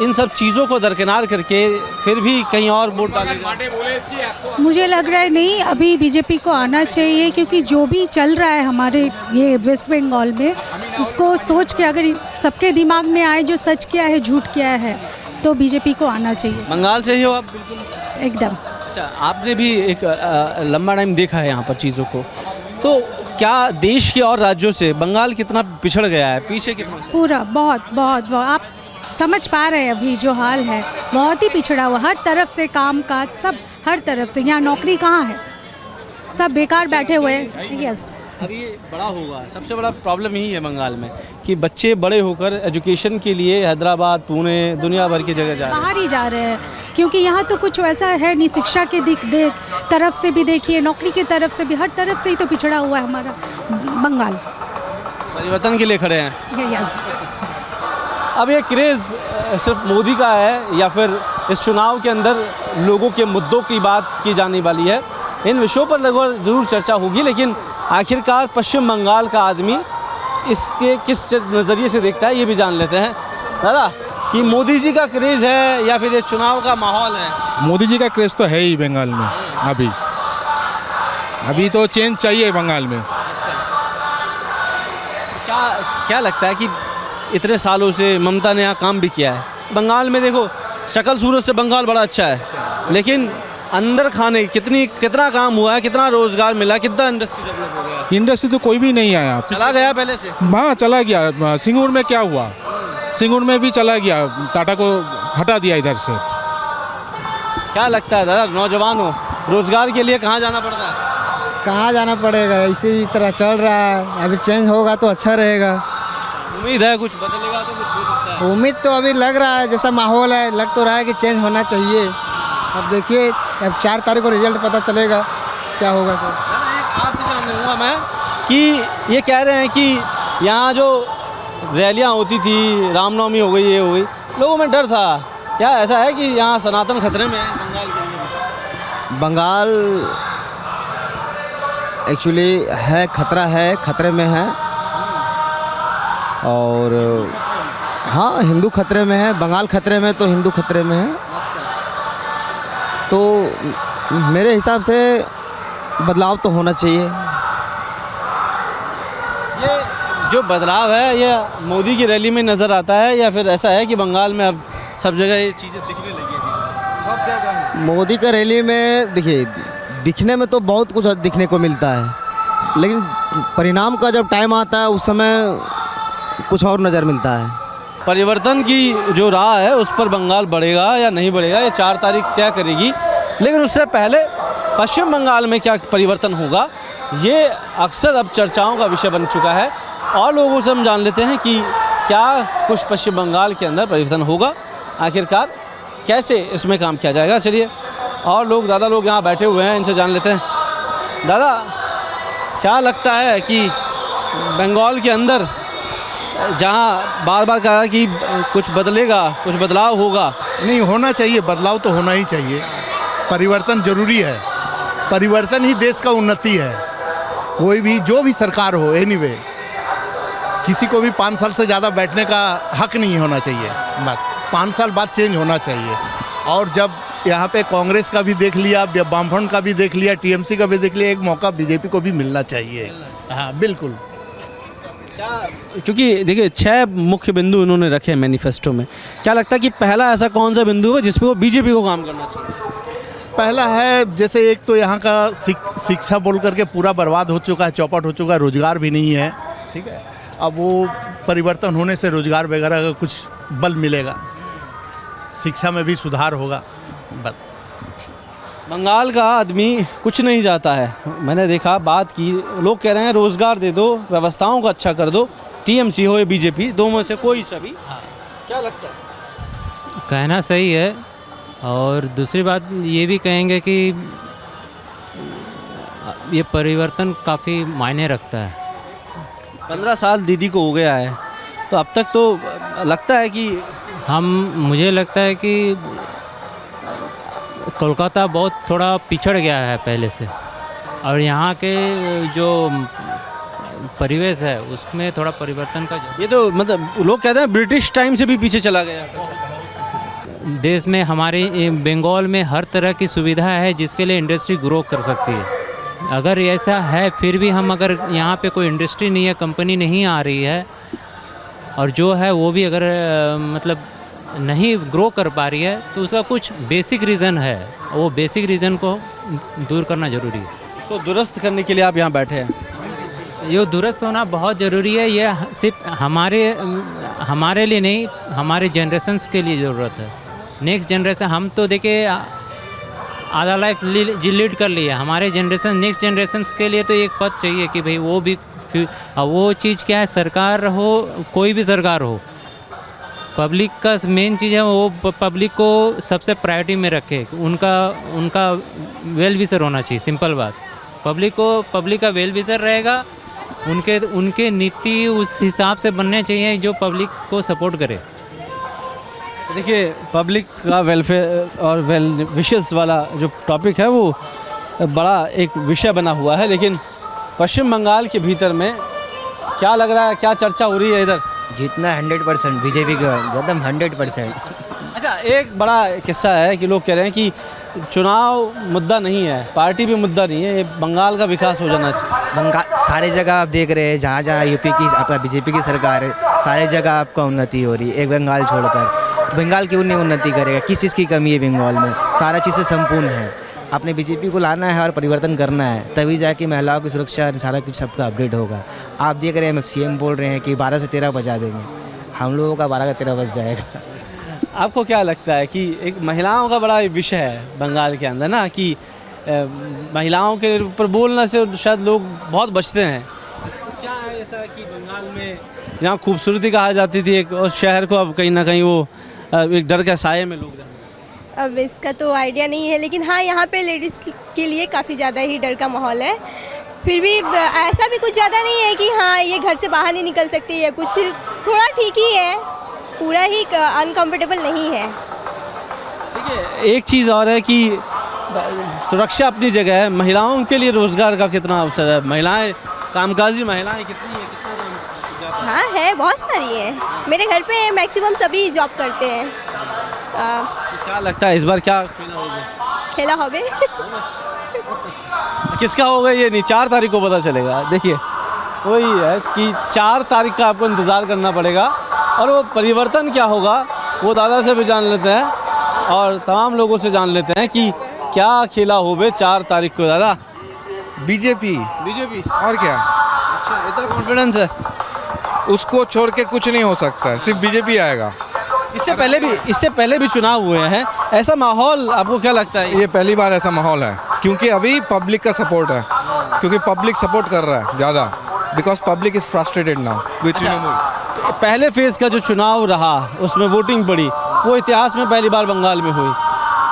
इन सब चीज़ों को दरकिनार करके फिर भी कहीं और वोट डालेगी? मुझे लग रहा है नहीं, अभी बीजेपी को आना चाहिए, क्योंकि जो भी चल रहा है हमारे ये वेस्ट बंगाल में, उसको सोच के अगर सबके दिमाग में आए जो सच क्या है झूठ क्या है, तो बीजेपी को आना चाहिए। बंगाल से ही हो आप? बिल्कुल एकदम। अच्छा, आपने भी एक लंबा टाइम देखा है यहाँ पर चीज़ों को, तो क्या देश के और राज्यों से बंगाल कितना पिछड़ गया है, पीछे कितना? पूरा बहुत आप समझ पा रहे हैं अभी जो हाल है, बहुत ही पिछड़ा हुआ, हर तरफ से काम काज सब हर तरफ से। यहाँ नौकरी कहाँ है, सब बेकार बैठे हुए हैं। यस, अभी बड़ा होगा, सबसे बड़ा प्रॉब्लम यही है बंगाल में कि बच्चे बड़े होकर एजुकेशन के लिए हैदराबाद, पुणे, दुनिया भर की जगह जा रहे हैं, बाहर ही जा रहे हैं, क्योंकि यहाँ तो कुछ वैसा है नहीं। शिक्षा के तरफ से भी देखिए, नौकरी की तरफ से भी, हर तरफ से ही तो पिछड़ा हुआ है हमारा बंगाल। परिवर्तन के लिए खड़े हैं। यस। अब ये क्रेज़ सिर्फ मोदी का है या फिर इस चुनाव के अंदर लोगों के मुद्दों की बात की जाने वाली है, इन विषयों पर लगभग ज़रूर चर्चा होगी। लेकिन आखिरकार पश्चिम बंगाल का आदमी इसके किस नज़रिए से देखता है ये भी जान लेते हैं। दादा, कि मोदी जी का क्रेज़ है या फिर ये चुनाव का माहौल है? मोदी जी का क्रेज़ तो है ही बंगाल में। अभी तो चेंज चाहिए बंगाल में। क्या लगता है कि इतने सालों से ममता ने यहाँ काम भी किया है बंगाल में? देखो, शक्ल सूरत से बंगाल बड़ा अच्छा है, लेकिन अंदर खाने कितना काम हुआ है, कितना रोजगार मिला, कितना इंडस्ट्री डेवलप हो गया? इंडस्ट्री तो कोई भी नहीं आया। चला गया पहले से? हाँ, चला गया। सिंगूर में क्या हुआ, सिंगूर में भी चला गया, टाटा को हटा दिया इधर से। क्या लगता है दादा, नौजवान हो, रोजगार के लिए कहाँ जाना पड़ता है? कहाँ जाना पड़ेगा, इसी तरह चल रहा है। अभी चेंज होगा तो अच्छा रहेगा। उम्मीद है कुछ बदलेगा तो कुछ हो सकता है? उम्मीद तो अभी लग रहा है, जैसा माहौल है लग तो रहा है कि चेंज होना चाहिए। अब देखिए, अब 4 तारीख को रिजल्ट पता चलेगा क्या होगा सर। आपसे जान लूँगा मैं कि ये कह रहे हैं कि यहाँ जो रैलियाँ होती थी, रामनवमी हो गई, ये हो गई, लोगों में डर था। क्या ऐसा है कि यहाँ सनातन खतरे में है बंगाल के अंदर? बंगाल एक्चुअली है, खतरे में है। और हाँ, हिंदू खतरे में है, बंगाल खतरे में, तो हिंदू खतरे में है। तो मेरे हिसाब से बदलाव तो होना चाहिए। ये जो बदलाव है ये मोदी की रैली में नज़र आता है या फिर ऐसा है कि बंगाल में अब सब जगह ये चीज़ें दिखने लगी हैं? सब जगह मोदी का रैली में देखिए, दिखने में तो बहुत कुछ दिखने को मिलता है, लेकिन परिणाम का जब टाइम आता है उस समय कुछ और नज़र मिलता है। परिवर्तन की जो राह है उस पर बंगाल बढ़ेगा या नहीं बढ़ेगा, ये 4 तारीख तय करेगी। लेकिन उससे पहले पश्चिम बंगाल में क्या परिवर्तन होगा, ये अक्सर अब चर्चाओं का विषय बन चुका है। और लोगों से हम जान लेते हैं कि क्या कुछ पश्चिम बंगाल के अंदर परिवर्तन होगा, आखिरकार कैसे इसमें काम किया जाएगा। चलिए, और दादा लोग यहाँ बैठे हुए हैं, इनसे जान लेते हैं। दादा, क्या लगता है कि बंगाल के अंदर जहां बार बार कहा कि कुछ बदलेगा, कुछ बदलाव होगा। नहीं, होना चाहिए, बदलाव तो होना ही चाहिए, परिवर्तन जरूरी है, परिवर्तन ही देश का उन्नति है। कोई भी जो भी सरकार हो, एनीवे किसी को भी 5 साल से ज़्यादा बैठने का हक नहीं होना चाहिए। बस 5 साल बाद चेंज होना चाहिए। और जब यहाँ पे कांग्रेस का भी देख लिया, वामफ्रंट का भी देख लिया, टीएमसी का भी देख लिया, एक मौका बीजेपी को भी मिलना चाहिए। हाँ बिल्कुल। क्योंकि देखिए 6 मुख्य बिंदु उन्होंने रखे मैनिफेस्टो में, क्या लगता है कि पहला ऐसा कौन सा बिंदु है जिस पे वो बीजेपी को काम करना चाहिए? पहला है, जैसे एक तो यहाँ का शिक्षा बोल करके पूरा बर्बाद हो चुका है, चौपट हो चुका है, रोजगार भी नहीं है। ठीक है, अब वो परिवर्तन होने से रोजगार वगैरह का कुछ बल मिलेगा, शिक्षा में भी सुधार होगा। बस बंगाल का आदमी कुछ नहीं चाहता है, मैंने देखा, बात की, लोग कह रहे हैं रोजगार दे दो, व्यवस्थाओं को अच्छा कर दो, टीएमसी हो या बीजेपी, दो में से कोई सा भी। क्या लगता है? कहना सही है। और दूसरी बात ये भी कहेंगे कि ये परिवर्तन काफ़ी मायने रखता है। 15 साल दीदी को हो गया है, तो अब तक तो लगता है कि मुझे लगता है कि कोलकाता बहुत थोड़ा पिछड़ गया है पहले से, और यहाँ के जो परिवेश है उसमें थोड़ा परिवर्तन का। ये तो मतलब लोग कहते हैं ब्रिटिश टाइम से भी पीछे चला गया। देश में हमारे बंगाल में हर तरह की सुविधा है जिसके लिए इंडस्ट्री ग्रो कर सकती है। अगर ऐसा है फिर भी हम अगर यहाँ पे कोई इंडस्ट्री नहीं है, कंपनी नहीं आ रही है, और जो है वो भी अगर मतलब नहीं ग्रो कर पा रही है, तो उसका कुछ बेसिक रीज़न है। वो बेसिक रीज़न को दूर करना ज़रूरी है। उसको दुरुस्त करने के लिए आप यहाँ बैठे हैं। ये दुरुस्त होना बहुत ज़रूरी है। ये सिर्फ हमारे लिए नहीं, हमारे जनरेशन्स के लिए ज़रूरत है। नेक्स्ट जनरेशन, हम तो देखिए आधा लाइफ लीड कर लिया, हमारे जनरेशन, नेक्स्ट जनरेशन्स के लिए तो एक पद चाहिए कि भाई वो भी, वो चीज़ क्या है, सरकार हो, कोई भी सरकार हो, पब्लिक का मेन चीज़ है वो पब्लिक को सबसे प्रायोरिटी में रखे, उनका वेल विशर होना चाहिए। सिंपल बात, पब्लिक का वेल विशर रहेगा, उनके नीति उस हिसाब से बनने चाहिए जो पब्लिक को सपोर्ट करे। देखिए, पब्लिक का वेलफेयर और वेल विशेस वाला जो टॉपिक है वो बड़ा एक विषय बना हुआ है, लेकिन पश्चिम बंगाल के भीतर में क्या लग रहा है, क्या चर्चा हो रही है इधर? जितना 100% बीजेपी का, एकदम 100%। अच्छा, एक बड़ा किस्सा है कि लोग कह रहे हैं कि चुनाव मुद्दा नहीं है, पार्टी भी मुद्दा नहीं है, ये बंगाल का विकास हो जाना चाहिए। बंगाल सारी जगह आप देख रहे हैं, जहाँ जहाँ यूपी की आपका बीजेपी की सरकार है, सारी जगह आपका उन्नति हो रही है। एक बंगाल छोड़कर, बंगाल क्यों नहीं उन्नति करेगा? किस चीज़ की कमी है बंगाल में? सारा चीज़ें संपूर्ण है। अपने बीजेपी को लाना है और परिवर्तन करना है, तभी जाके महिलाओं की सुरक्षा, सारा कुछ सबका अपडेट होगा। आप देख रहे हैं सीएम बोल रहे हैं कि 12 से 13 बजा देंगे, हम लोगों का 12 का 13 बज जाएगा। आपको क्या लगता है कि एक महिलाओं का बड़ा विषय है बंगाल के अंदर ना, कि महिलाओं के ऊपर बोलने से शायद लोग बहुत बचते हैं? क्या है ऐसा कि बंगाल में यहाँ खूबसूरती कहा जाती थी एक, और शहर को अब कहीं ना कहीं वो एक डर के साये में लोग? अब इसका तो आइडिया नहीं है, लेकिन हाँ, यहाँ पे लेडीज़ के लिए काफ़ी ज़्यादा ही डर का माहौल है। फिर भी ऐसा भी कुछ ज़्यादा नहीं है कि हाँ ये घर से बाहर नहीं निकल सकती है, कुछ थोड़ा ठीक ही है, पूरा ही अनकम्फर्टेबल नहीं है। देखिए, एक चीज़ और है कि सुरक्षा अपनी जगह है, महिलाओं के लिए रोज़गार का कितना अवसर है? महिलाएं, कामकाजी महिलाएं कितनी है, कितना काम? हाँ है, बहुत सारी है। मेरे घर पे मैक्सिमम सभी जॉब करते हैं। क्या लगता है इस बार क्या खेला होगा? किसका होगा ये नहीं, 4 तारीख को पता चलेगा। देखिए, वही है कि 4 तारीख का आपको इंतज़ार करना पड़ेगा, और वो परिवर्तन क्या होगा वो दादा से भी जान लेते हैं और तमाम लोगों से जान लेते हैं कि क्या खेला होगा 4 तारीख को। दादा, बीजेपी और क्या? अच्छा, इतना कॉन्फिडेंस है? उसको छोड़ के कुछ नहीं हो सकता है, सिर्फ बीजेपी आएगा। इससे पहले भी चुनाव हुए हैं, ऐसा माहौल आपको क्या लगता है? ये पहली बार ऐसा माहौल है, क्योंकि अभी पब्लिक का सपोर्ट है, क्योंकि पब्लिक सपोर्ट कर रहा है ज़्यादा, because public is frustrated now with Trinamool. पहले फेज़ का जो चुनाव रहा उसमें वोटिंग पड़ी, वो इतिहास में पहली बार बंगाल में हुई।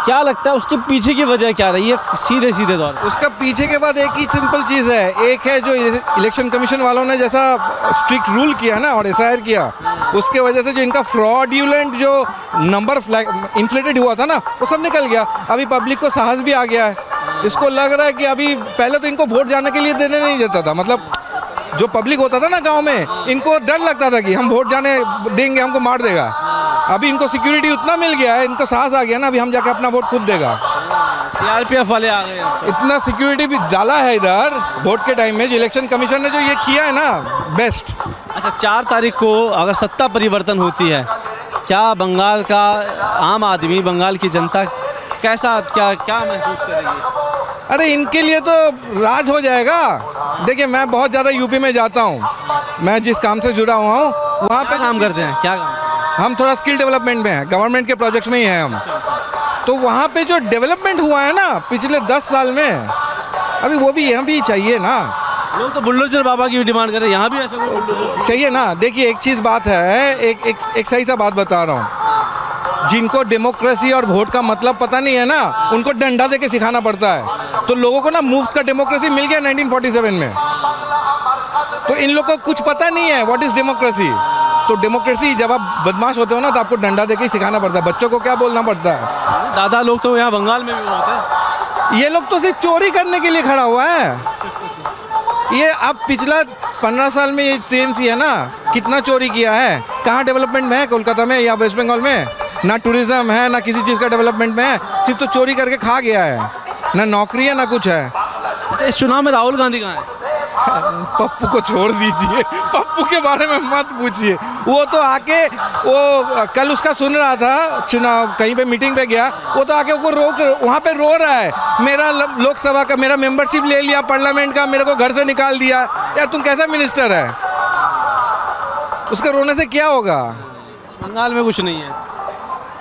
क्या लगता है उसके पीछे की वजह क्या रही है सीधे सीधे तौर पर? उसका पीछे के बाद एक ही सिंपल चीज़ है, एक है जो इलेक्शन कमीशन वालों ने जैसा स्ट्रिक्ट रूल किया ना और एसआईआर किया, उसके वजह से जो इनका फ्रॉड्यूलेंट जो नंबर इन्फ्लेटेड हुआ था ना वो सब निकल गया। अभी पब्लिक को साहस भी आ गया है, इसको लग रहा है कि अभी पहले तो इनको वोट जाने के लिए देने नहीं देता था, मतलब जो पब्लिक होता था ना गांव में, इनको डर लगता था कि हम वोट जाने देंगे हमको मार देगा। अभी इनको सिक्योरिटी उतना मिल गया है, इनको साहस आ गया ना, अभी हम जाके अपना वोट खुद देगा। सीआरपीएफ वाले आ गए, इतना सिक्योरिटी भी डाला है इधर वोट के टाइम में, जो इलेक्शन कमीशन ने जो ये किया है ना, बेस्ट। अच्छा 4 तारीख को अगर सत्ता परिवर्तन होती है, क्या बंगाल का आम आदमी, बंगाल की जनता कैसा क्या महसूस करेगी? अरे इनके लिए तो राज हो जाएगा। देखिए मैं बहुत ज़्यादा यूपी में जाता हूँ, मैं जिस काम से जुड़ा हुआ हूँ वहाँ पे काम करते हैं। क्या काम? हम थोड़ा स्किल डेवलपमेंट में हैं, गवर्नमेंट के प्रोजेक्ट्स में ही हैं हम। तो वहाँ पे जो डेवलपमेंट हुआ है ना पिछले 10 साल में, अभी वो भी यहाँ भी चाहिए ना। लोग तो बुलडोजर बाबा की भी डिमांड कर रहे हैं, यहाँ भी ऐसा कोई बुलडोजर चाहिए ना। देखिए एक चीज़ बात है, एक सही सा बात बता रहा हूँ, जिनको डेमोक्रेसी और वोट का मतलब पता नहीं है ना, उनको डंडा दे के सिखाना पड़ता है। तो लोगों को ना मुफ्त का डेमोक्रेसी मिल गया 1947 में, तो इन लोगों को कुछ पता नहीं है व्हाट इज़ डेमोक्रेसी। तो डेमोक्रेसी जब आप बदमाश होते हो ना तो आपको डंडा दे के ही सिखाना पड़ता है, बच्चों को क्या बोलना पड़ता है। दादा लोग तो यहाँ बंगाल में भी होते हैं, ये लोग तो सिर्फ चोरी करने के लिए खड़ा हुआ है। ये अब पिछला 15 साल में ये ट्रेन सी है ना, कितना चोरी किया है, कहाँ डेवलपमेंट में है, कोलकाता में या वेस्ट बंगाल में? ना टूरिज्म है, ना किसी चीज़ का डेवलपमेंट में है, सिर्फ तो चोरी करके खा गया है, ना नौकरी है ना कुछ है। अच्छा इस चुनाव में राहुल गांधी कहाँ है? पप्पू को छोड़ दीजिए, पप्पू के बारे में मत पूछिए। वो तो आके वो कल उसका सुन रहा था चुनाव, कहीं पे मीटिंग पे गया, वो तो आके वो वहाँ पे रो रहा है, मेरा लोकसभा का मेरा मेंबरशिप ले लिया पार्लियामेंट का, मेरे को घर से निकाल दिया। यार तुम कैसा मिनिस्टर है? उसका रोने से क्या होगा? बंगाल में कुछ नहीं है,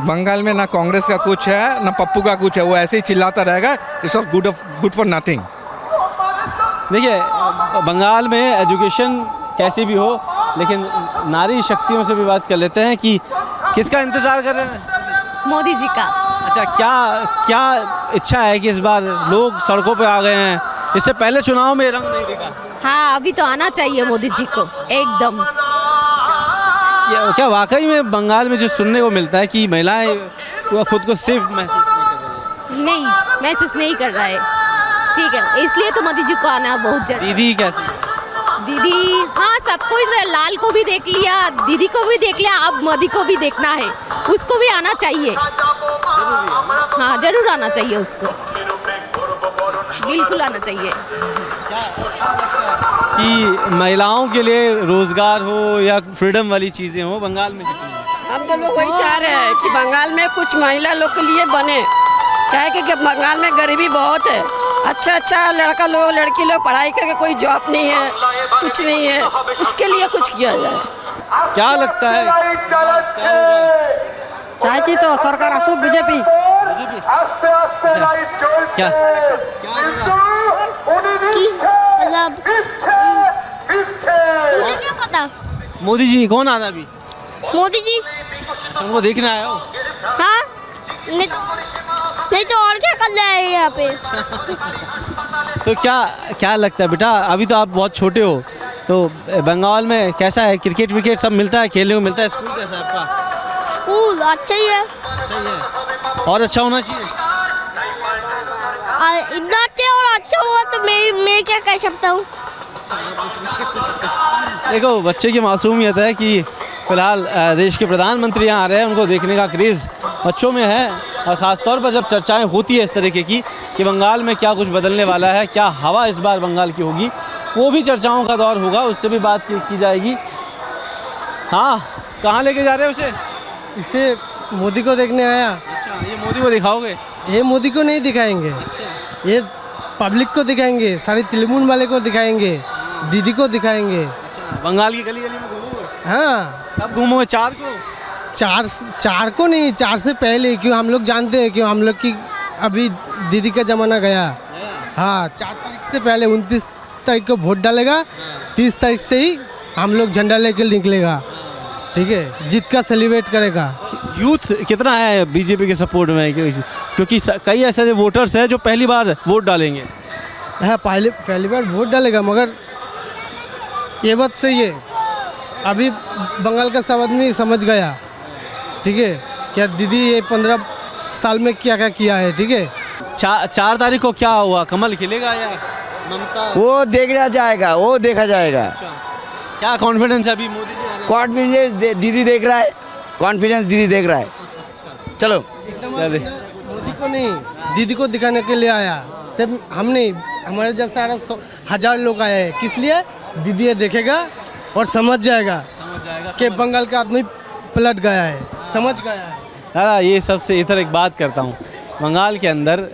बंगाल में ना कांग्रेस का कुछ है ना पप्पू का कुछ है, वो ऐसे ही चिल्लाता रहेगा, it's of good for nothing. देखिए बंगाल में एजुकेशन कैसी भी हो, लेकिन नारी शक्तियों से भी बात कर लेते हैं कि किसका इंतज़ार कर रहे हैं? मोदी जी का। अच्छा क्या इच्छा है कि इस बार लोग सड़कों पे आ गए हैं, इससे पहले चुनाव में रंग नहीं दिखा? हाँ अभी तो आना चाहिए मोदी जी को एकदम। क्या वाकई में बंगाल में जो सुनने को मिलता है कि महिलाएं खुद को सेफ महसूस नहीं महसूस नहीं कर रहा है, ठीक है, इसलिए तो मोदी जी को आना बहुत जरूरी। दीदी कैसी? दीदी हाँ सबको, लाल को भी देख लिया, दीदी को भी देख लिया, अब मोदी को भी देखना है, उसको भी आना चाहिए। हाँ जरूर आना चाहिए उसको, बिल्कुल आना चाहिए। कि महिलाओं के लिए रोजगार हो या फ्रीडम वाली चीज़ें हो बंगाल में कितनी है? हम तो लोग वही चाह रहे हैं कि बंगाल में कुछ महिला लोग के लिए बने, क्या है कि बंगाल में गरीबी बहुत है, अच्छा लड़का लोग लड़की लोग पढ़ाई करके कोई जॉब नहीं है, कुछ नहीं है, उसके लिए कुछ किया जाए। क्या लगता है चाची तो सरकार असो बीजेपी क्या मुझे क्या पता? मोदी जी कौन आ रहा है अभी? मोदी जी। अच्छा उनको देखने आए हो? हाँ नहीं तो और क्या कर रहे हैं यहाँ पे? तो क्या लगता है बेटा, अभी तो आप बहुत छोटे हो, तो बंगाल में कैसा है, क्रिकेट विकेट सब मिलता है, खेलने को मिलता है, स्कूल कैसा है आपका? स्कूल अच्छा ही है। अच्छा ही है, और अच्छा होना चाहिए। इतना अच्छा और अच्छा हुआ तो मैं क्या कह सकता हूँ। देखो बच्चे की मासूमियत है कि फिलहाल देश के प्रधानमंत्री यहाँ आ रहे हैं, उनको देखने का क्रेज़ बच्चों में है, और ख़ास तौर पर जब चर्चाएं होती है इस तरीके की कि बंगाल में क्या कुछ बदलने वाला है, क्या हवा इस बार बंगाल की होगी, वो भी चर्चाओं का दौर होगा, उससे भी बात की जाएगी। हाँ कहाँ लेके जा रहे हैं उसे? इसे मोदी को देखने आया। अच्छा ये मोदी को दिखाओगे? ये मोदी को नहीं दिखाएंगे, ये पब्लिक को दिखाएंगे, सारी तृणमूल वाले को दिखाएंगे, दीदी को दिखाएंगे। बंगाल की गली गली में घूमोगे? हाँ कब घूमोगे? 4 को? चार को नहीं, 4 से पहले, क्यों हम लोग जानते हैं, क्यों हम लोग की अभी दीदी का ज़माना गया। हाँ 4 तारीख से पहले 29 तारीख को वोट डालेगा, 30 तारीख से ही हम लोग झंडा लेकर निकलेगा। ठीक है, जीत का सेलिब्रेट करेगा। यूथ कितना है बीजेपी के सपोर्ट में, क्योंकि कई ऐसे वोटर्स हैं जो पहली बार वोट डालेंगे। हाँ, पहली बार वोट डालेगा, मगर ये बात सही है, अभी बंगाल का सब आदमी समझ गया, ठीक है, क्या दीदी ये 15 साल में क्या क्या किया है, ठीक है। 4 तारीख को क्या हुआ, कमल खिलेगा या ममता? वो देखा जाएगा, वो देखा जाएगा। क्या कॉन्फिडेंस है अभी मोदी जी? कॉन्फिडेंस दीदी देख रहा है, कॉन्फिडेंस दीदी देख रहा है। चलो मोदी को नहीं, दीदी को दिखाने के लिए आया, सिर्फ हम नहीं, हमारे जैसा 1000 लोग आए हैं। किस लिए? दीदी ये देखेगा और समझ जाएगा कि बंगाल का आदमी पलट गया है, समझ गया है। दादा ये सबसे इधर एक बात करता हूँ, बंगाल के अंदर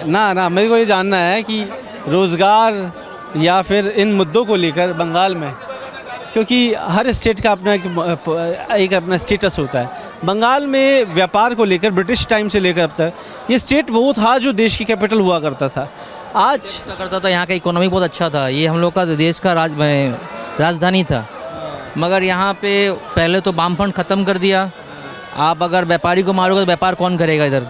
ना मेरे को ये जानना है कि रोज़गार या फिर इन मुद्दों को लेकर बंगाल में, क्योंकि हर स्टेट का अपना एक अपना स्टेटस होता है। बंगाल में व्यापार को लेकर ब्रिटिश टाइम से लेकर अब तक ये स्टेट वो था जो देश की कैपिटल हुआ करता था। आज करता था, यहाँ का इकोनॉमी बहुत अच्छा था, ये हम लोग का देश का राजधानी था। मगर यहाँ पे पहले तो वामफ्रंट ख़त्म कर दिया। आप अगर व्यापारी को मारोगे तो व्यापार कौन करेगा? इधर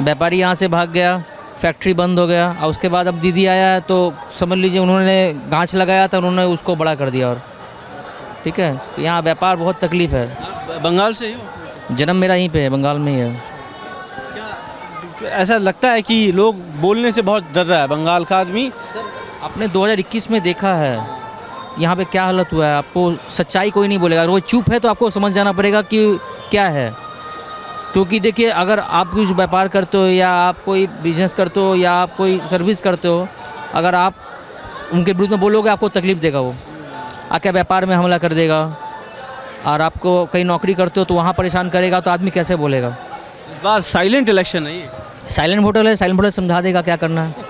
व्यापारी यहाँ से भाग गया, फैक्ट्री बंद हो गया, और उसके बाद अब दीदी आया है तो समझ लीजिए उन्होंने गांच लगाया था, उन्होंने उसको बड़ा कर दिया। और ठीक है, तो यहाँ व्यापार बहुत तकलीफ़ है। बंगाल से ही हो? जन्म मेरा यहीं पे है, बंगाल में ही है। ऐसा लगता है कि लोग बोलने से बहुत डर रहा है बंगाल का आदमी। आपने 2021 में देखा है यहाँ पे क्या हालत हुआ है। आपको सच्चाई कोई नहीं बोलेगा, अगर वो चुप है तो आपको समझ जाना पड़ेगा कि क्या है। क्योंकि देखिए, अगर आप कुछ व्यापार करते हो या आप कोई बिजनेस करते हो या आप कोई सर्विस करते हो, अगर आप उनके विरुद्ध में बोलोगे आपको तकलीफ़ देगा, वो आके व्यापार में हमला कर देगा। और आपको कहीं नौकरी करते हो तो वहाँ परेशान करेगा, तो आदमी कैसे बोलेगा? इस बार साइलेंट इलेक्शन है, ये साइलेंट वोटर है, साइलेंट वोटर समझा देगा क्या करना है।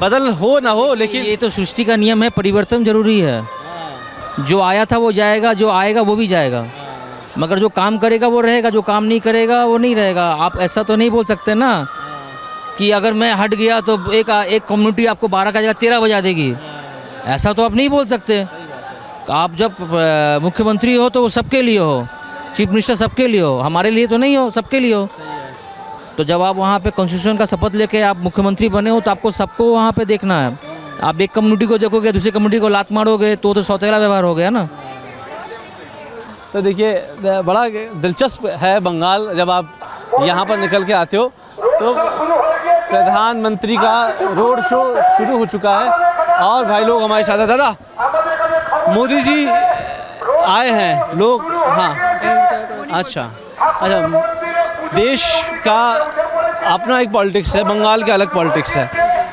बदल हो ना हो, लेकिन ये तो सृष्टि का नियम है, परिवर्तन जरूरी है। जो आया था वो जाएगा, जो आएगा वो भी जाएगा, मगर जो काम करेगा वो रहेगा, जो काम नहीं करेगा वो नहीं रहेगा। आप ऐसा तो नहीं बोल सकते ना कि अगर मैं हट गया तो एक कम्युनिटी आपको 12 का जगह 13 बजा देगी, ऐसा तो आप नहीं बोल सकते। आप जब मुख्यमंत्री हो तो वो सबके लिए हो, चीफ मिनिस्टर सबके लिए हो, हमारे लिए तो नहीं हो, सबके लिए हो। तो जब आप वहाँ पे कॉन्स्टिट्यूशन का शपथ लेके आप मुख्यमंत्री बने हो तो आपको सबको वहाँ पे देखना है। आप एक कम्युनिटी को देखोगे, दूसरी कम्युनिटी को लात मारोगे तो सौतेला व्यवहार हो गया ना। तो देखिए, बड़ा दिलचस्प है बंगाल। जब आप यहाँ पर निकल के आते हो तो प्रधानमंत्री का रोड शो शुरू हो चुका है और भाई लोग हमारे साथ हैं। दादा, मोदी जी आए हैं, लोग, हाँ, अच्छा, देश का अपना एक पॉलिटिक्स है, बंगाल का अलग पॉलिटिक्स है।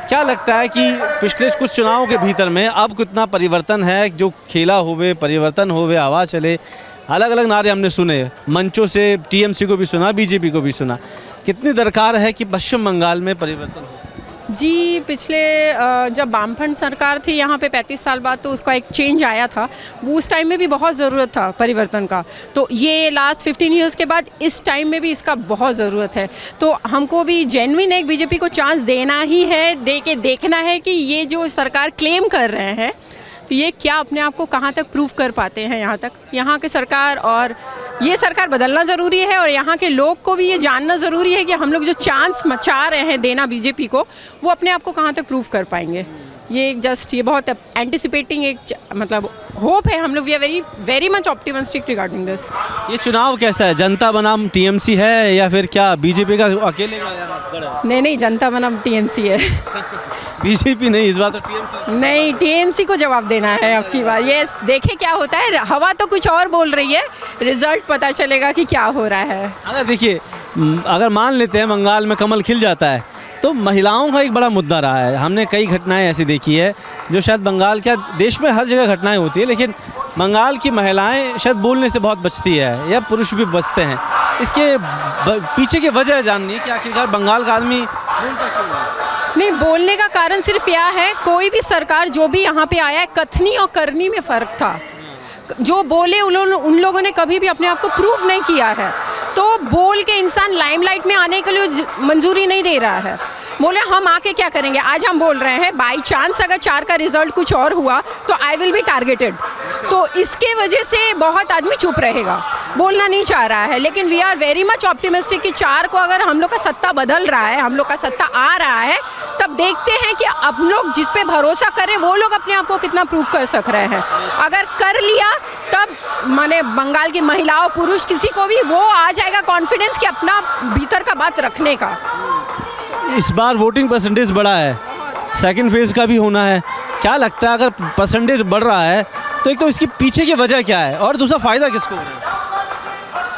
क्या लगता है कि पिछले कुछ चुनावों के भीतर में अब कितना परिवर्तन है? जो खेला होवे, परिवर्तन होवे, आवाज़ चले, अलग अलग नारे हमने सुने, मंचों से टीएमसी को भी सुना, बीजेपी को भी सुना। कितनी दरकार है कि पश्चिम बंगाल में परिवर्तन हो? जी, पिछले जब वामफ्रंट सरकार थी यहाँ पे 35 साल बाद, तो उसका एक चेंज आया था। वो उस टाइम में भी बहुत ज़रूरत था परिवर्तन का। तो ये लास्ट 15 इयर्स के बाद इस टाइम में भी इसका बहुत ज़रूरत है। तो हमको भी जेन्युइन एक बीजेपी को चांस देना ही है, दे के देखना है कि ये जो सरकार क्लेम कर रहे हैं तो ये क्या अपने आप को कहाँ तक प्रूव कर पाते हैं। यहाँ के सरकार, और ये सरकार बदलना ज़रूरी है, और यहाँ के लोग को भी ये जानना ज़रूरी है कि हम लोग जो चांस मचा रहे हैं देना बीजेपी को, वो अपने आप को कहाँ तक प्रूव कर पाएंगे। ये बहुत एंटिसिपेटिंग एक मतलब होप है। हम लोग we are very much optimistic regarding this. ये चुनाव कैसा है? जनता बनाम टीएमसी है या फिर क्या बीजेपी का अकेले का? नहीं, जनता बनाम टीएमसी है। बीजेपी नहीं, इस बार तो टीएमसी। नहीं, टीएमसी को जवाब देना है आपकी बार। ये देखे क्या होता है, हवा तो कुछ और बोल रही है, रिजल्ट पता चलेगा कि क्या हो रहा है। अगर देखिए, अगर मान लेते हैं बंगाल में कमल खिल जाता है तो महिलाओं का एक बड़ा मुद्दा रहा है। हमने कई घटनाएं ऐसी देखी है जो शायद बंगाल, क्या देश में हर जगह घटनाएं होती है, लेकिन बंगाल की महिलाएं शायद बोलने से बहुत बचती है, या पुरुष भी बचते हैं। इसके पीछे की वजह जाननी है कि आखिरकार बंगाल का आदमी बोलता क्यों है? नहीं, बोलने का कारण सिर्फ यह है, कोई भी सरकार जो भी यहाँ पे आया है, कथनी और करनी में फ़र्क था। जो बोले उन लोगों ने कभी भी अपने आप को प्रूव नहीं किया है। तो बोल के इंसान लाइमलाइट में आने के लिए मंजूरी नहीं दे रहा है। बोले हम आके क्या करेंगे। आज हम बोल रहे हैं बाई चांस अगर 4 का रिजल्ट कुछ और हुआ तो आई विल बी टारगेटेड, तो इसके वजह से बहुत आदमी चुप रहेगा, बोलना नहीं चाह रहा है। लेकिन we are very much optimistic कि 4 को अगर हम लोग का सत्ता बदल रहा है, हम लोग का सत्ता आ रहा है, तब देखते हैं कि हम लोग जिस पे भरोसा करें वो लोग अपने आप को कितना प्रूव कर सक रहे हैं। अगर कर लिया तब माने बंगाल की महिलाओं पुरुष किसी को भी वो आ जाएगा कॉन्फिडेंस कि अपना भीतर का बात रखने का। इस बार वोटिंग परसेंटेज बढ़ा है, सेकंड फेज का भी होना है, क्या लगता है अगर परसेंटेज बढ़ रहा है तो एक तो इसके पीछे की वजह क्या है और दूसरा फ़ायदा किसको हो रहा है?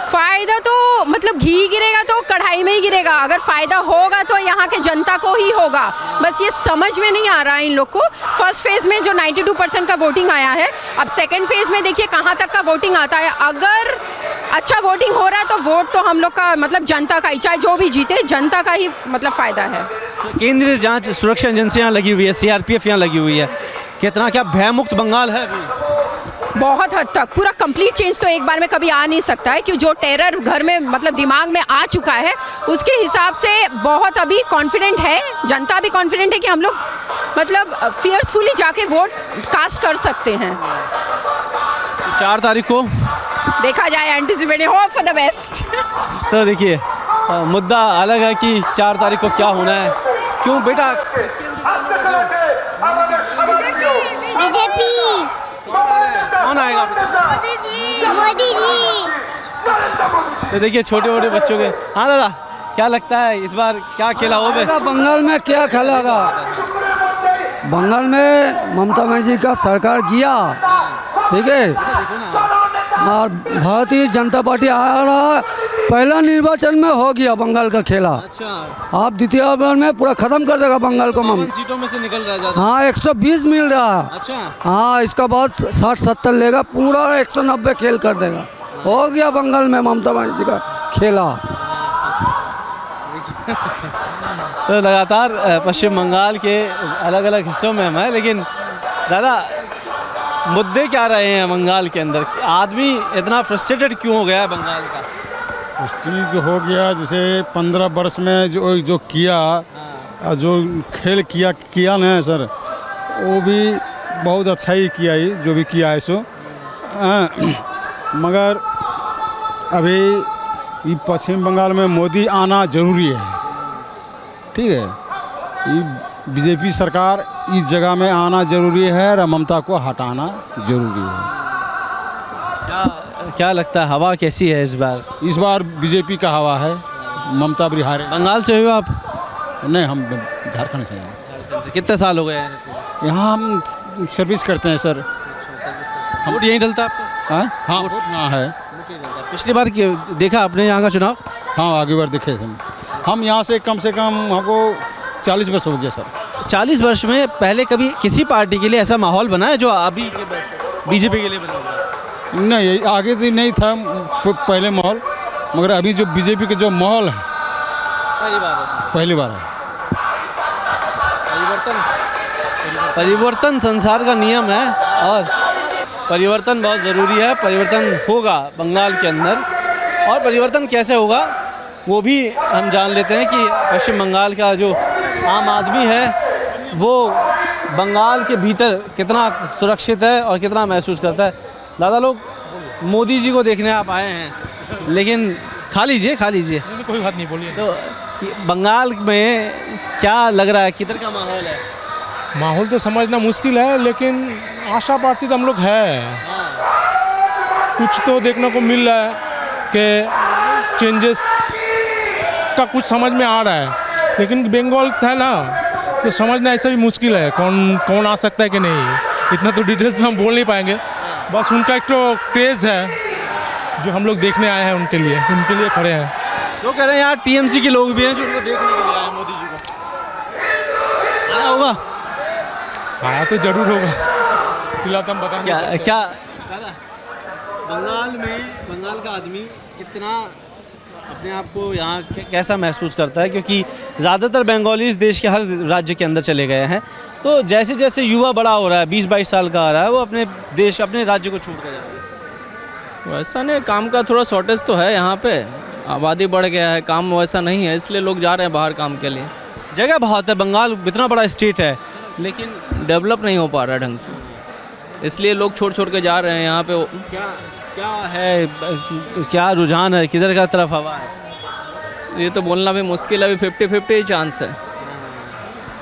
फ़ायदा तो मतलब घी गिरेगा तो कढ़ाई में ही गिरेगा, अगर फ़ायदा होगा तो यहाँ के जनता को ही होगा। बस ये समझ में नहीं आ रहा है इन लोग को। फर्स्ट फेज़ में जो 92% का वोटिंग आया है, अब सेकंड फेज़ में देखिए कहाँ तक का वोटिंग आता है। अगर अच्छा वोटिंग हो रहा है तो वोट तो हम लोग का मतलब जनता का ही, चाहे जो भी जीते जनता का ही मतलब फ़ायदा है। केंद्रीय जांच सुरक्षा एजेंसियाँ लगी हुई है, CRPF यहाँ लगी हुई है, कितना क्या भयमुक्त बंगाल है अभी? बहुत हद तक पूरा कंप्लीट चेंज तो एक बार में कभी आ नहीं सकता है, क्योंकि जो टेरर घर में मतलब दिमाग में आ चुका है उसके हिसाब से बहुत अभी कॉन्फिडेंट है, जनता भी कॉन्फिडेंट है कि हम लोग मतलब फियर्सफुली जाके वोट कास्ट कर सकते हैं। 4 तारीख को देखा जाए, anticipating hope for the best. तो देखिए मुद्दा अलग है कि 4 तारीख को क्या होना है। क्यों बेटा? बीजेपी। कौन आएगा? मोदी जी। तो देखिए छोटे छोटे बच्चों के। हाँ दादा, क्या लगता है इस बार क्या खेला होगा बंगाल में? क्या खेलेगा बंगाल में? ममता बनर्जी का सरकार गया, ठीक है, और भारतीय जनता पार्टी आ रहा है। पहला निर्वाचन में हो गया बंगाल का खेला। अच्छा। आप द्वितीय बार में पूरा खत्म कर देगा बंगाल को। सीटों में से निकल रहा है। हाँ 120 मिल रहा है। अच्छा। हाँ इसका बाद 60-70 लेगा, पूरा 190 खेल कर देगा। हो गया बंगाल में ममता बनर्जी का खेला। तो लगातार पश्चिम बंगाल के अलग अलग हिस्सों में हम हैं, लेकिन दादा मुद्दे क्या रहे हैं बंगाल के अंदर? आदमी इतना फ्रस्ट्रेटेड क्यों हो गया है बंगाल का? जो हो गया, जैसे 15 वर्ष में जो किया, जो खेल किया ना सर, वो भी बहुत अच्छा ही किया ही, जो भी किया है सो। मगर अभी ये पश्चिम बंगाल में मोदी आना जरूरी है, ठीक है। ये बीजेपी सरकार इस जगह में आना जरूरी है और ममता को हटाना जरूरी है। क्या लगता है हवा कैसी है इस बार? इस बार बीजेपी का हवा है, ममता बिहार। बंगाल से हो आप? नहीं, हम झारखंड से हैं। कितने साल हो गए हैं यहाँ? हम सर्विस करते हैं सर। वोट यहीं डलता है आपका? हाँ वोट यहाँ है। पिछली बार देखा आपने यहाँ का चुनाव? हाँ आगे बार देखे हम यहाँ से कम हमको 40 वर्ष हो गया सर। 40 वर्ष में पहले कभी किसी पार्टी के लिए ऐसा माहौल बना है जो अभी बीजेपी के लिए बना हुआ है? नहीं, आगे तो नहीं था पहले माहौल, मगर अभी जो बीजेपी का जो माहौल है पहली बार है। परिवर्तन संसार का नियम है और परिवर्तन बहुत ज़रूरी है। परिवर्तन होगा बंगाल के अंदर, और परिवर्तन कैसे होगा वो भी हम जान लेते हैं कि पश्चिम बंगाल का जो आम आदमी है वो बंगाल के भीतर कितना सुरक्षित है और कितना महसूस करता है। दादा लोग मोदी जी को देखने आप आए हैं, लेकिन खा लीजिए कोई बात नहीं, बोलिए। तो बंगाल में क्या लग रहा है, किधर का माहौल है? माहौल तो समझना मुश्किल है, लेकिन आशा पार्टी तो हम लोग है। कुछ तो देखने को मिल रहा है कि चेंजेस का कुछ समझ में आ रहा है, लेकिन बंगाल था ना तो समझना ऐसा भी मुश्किल है कौन आ सकता है कि नहीं। इतना तो डिटेल्स में हम बोल नहीं पाएंगे। बस उनका एक तो क्रेज़ है जो हम लोग देखने आए हैं, उनके लिए खड़े हैं। तो कह रहे हैं यहाँ TMC के लोग भी हैं जो उनको देखने के लिए आए हैं मोदी जी को। आया होगा? आया तो जरूर होगा, फिलहाल तो हम बता नहीं सकते। क्या बंगाल का आदमी कितना अपने आप को यहाँ कैसा महसूस करता है? क्योंकि ज़्यादातर बंगालीज देश के हर राज्य के अंदर चले गए हैं, तो जैसे जैसे युवा बड़ा हो रहा है, 20-22 साल का आ रहा है, वो अपने राज्य को छोड़ कर जा रहा है। वैसा नहीं, काम का थोड़ा शॉर्टेज तो है यहाँ पे, आबादी बढ़ गया है, काम वैसा नहीं है, इसलिए लोग जा रहे हैं बाहर काम के लिए। जगह बहुत है, बंगाल इतना बड़ा स्टेट है, लेकिन डेवलप नहीं हो पा रहा ढंग से, इसलिए लोग छोड़ छोड़ के जा रहे हैं यहाँ पे। क्या है, क्या रुझान है, किधर का तरफ हवा है? ये तो बोलना भी मुश्किल है, अभी 50-50 चांस है।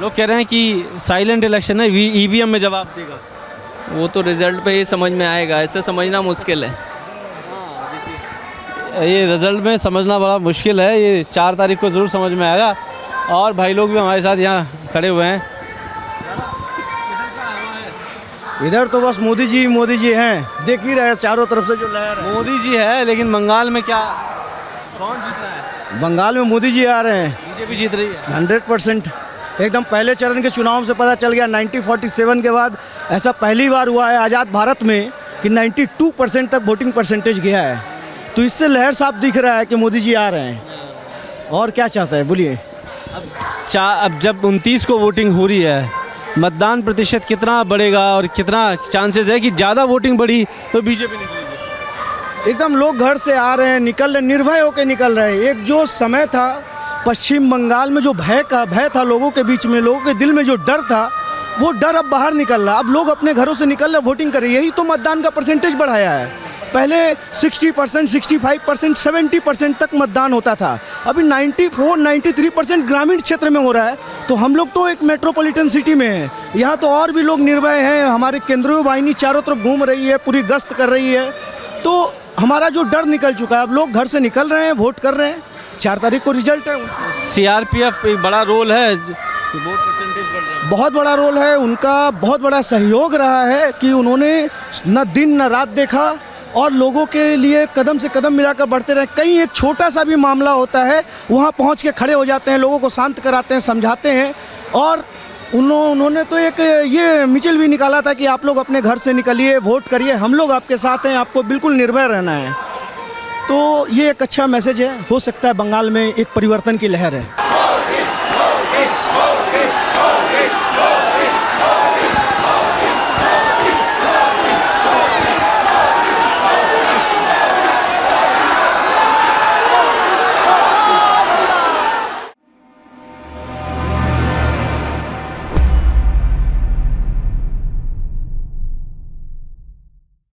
लोग कह रहे हैं कि साइलेंट इलेक्शन है, ईवीएम में जवाब देगा। वो तो रिजल्ट पे ही समझ में आएगा, ऐसे समझना मुश्किल है। ये रिजल्ट में समझना बड़ा मुश्किल है, ये 4 तारीख को ज़रूर समझ में आएगा। और भाई लोग भी हमारे साथ यहाँ खड़े हुए हैं। इधर तो बस मोदी जी हैं, देख ही रहे चारों तरफ से जो लहर है। मोदी जी है, लेकिन बंगाल में क्या, कौन जीत रहा है? बंगाल में मोदी जी आ रहे हैं, बीजेपी जीत रही है 100%। एकदम पहले चरण के चुनाव से पता चल गया, 1947 के बाद ऐसा पहली बार हुआ है आज़ाद भारत में कि 92% तक वोटिंग परसेंटेज गया है। तो इससे लहर साफ दिख रहा है कि मोदी जी आ रहे हैं। और क्या चाहता है बोलिए? अब जब 29 को वोटिंग हो रही है, मतदान प्रतिशत कितना बढ़ेगा और कितना चांसेस है कि ज़्यादा वोटिंग बढ़ी तो बीजेपी निकलेगी? एकदम लोग घर से आ रहे हैं, निकल रहे, निर्भय होकर निकल रहे हैं। एक जो समय था पश्चिम बंगाल में, जो भय था लोगों के बीच में, लोगों के दिल में जो डर था, वो डर अब बाहर निकल रहा है। अब लोग अपने घरों से निकल रहे, वोटिंग कर रहे हैं। यही तो मतदान का परसेंटेज बढ़ाया है। पहले 60%, 65%, 70% तक मतदान होता था, अभी 94, 93% ग्रामीण क्षेत्र में हो रहा है। तो हम लोग तो एक मेट्रोपॉलिटन सिटी में हैं, यहाँ तो और भी लोग निर्भय हैं। हमारे केंद्रीय वाहिनी चारों तरफ घूम रही है, पूरी गश्त कर रही है। तो हमारा जो डर निकल चुका है, अब लोग घर से निकल रहे हैं, वोट कर रहे हैं। 4 तारीख को रिजल्ट है। सीआरपीएफ एक बड़ा रोल है, वोट परसेंटेज बढ़ रहा है। बहुत बड़ा रोल है उनका, बहुत बड़ा सहयोग रहा है कि उन्होंने न दिन न रात देखा और लोगों के लिए कदम से कदम मिलाकर बढ़ते रहे। कहीं एक छोटा सा भी मामला होता है, वहाँ पहुँच के खड़े हो जाते हैं, लोगों को शांत कराते हैं, समझाते हैं। और उन्होंने तो एक ये मिसल भी निकाला था कि आप लोग अपने घर से निकलिए, वोट करिए, हम लोग आपके साथ हैं, आपको बिल्कुल निर्भय रहना है। तो ये एक अच्छा मैसेज है। हो सकता है बंगाल में एक परिवर्तन की लहर है।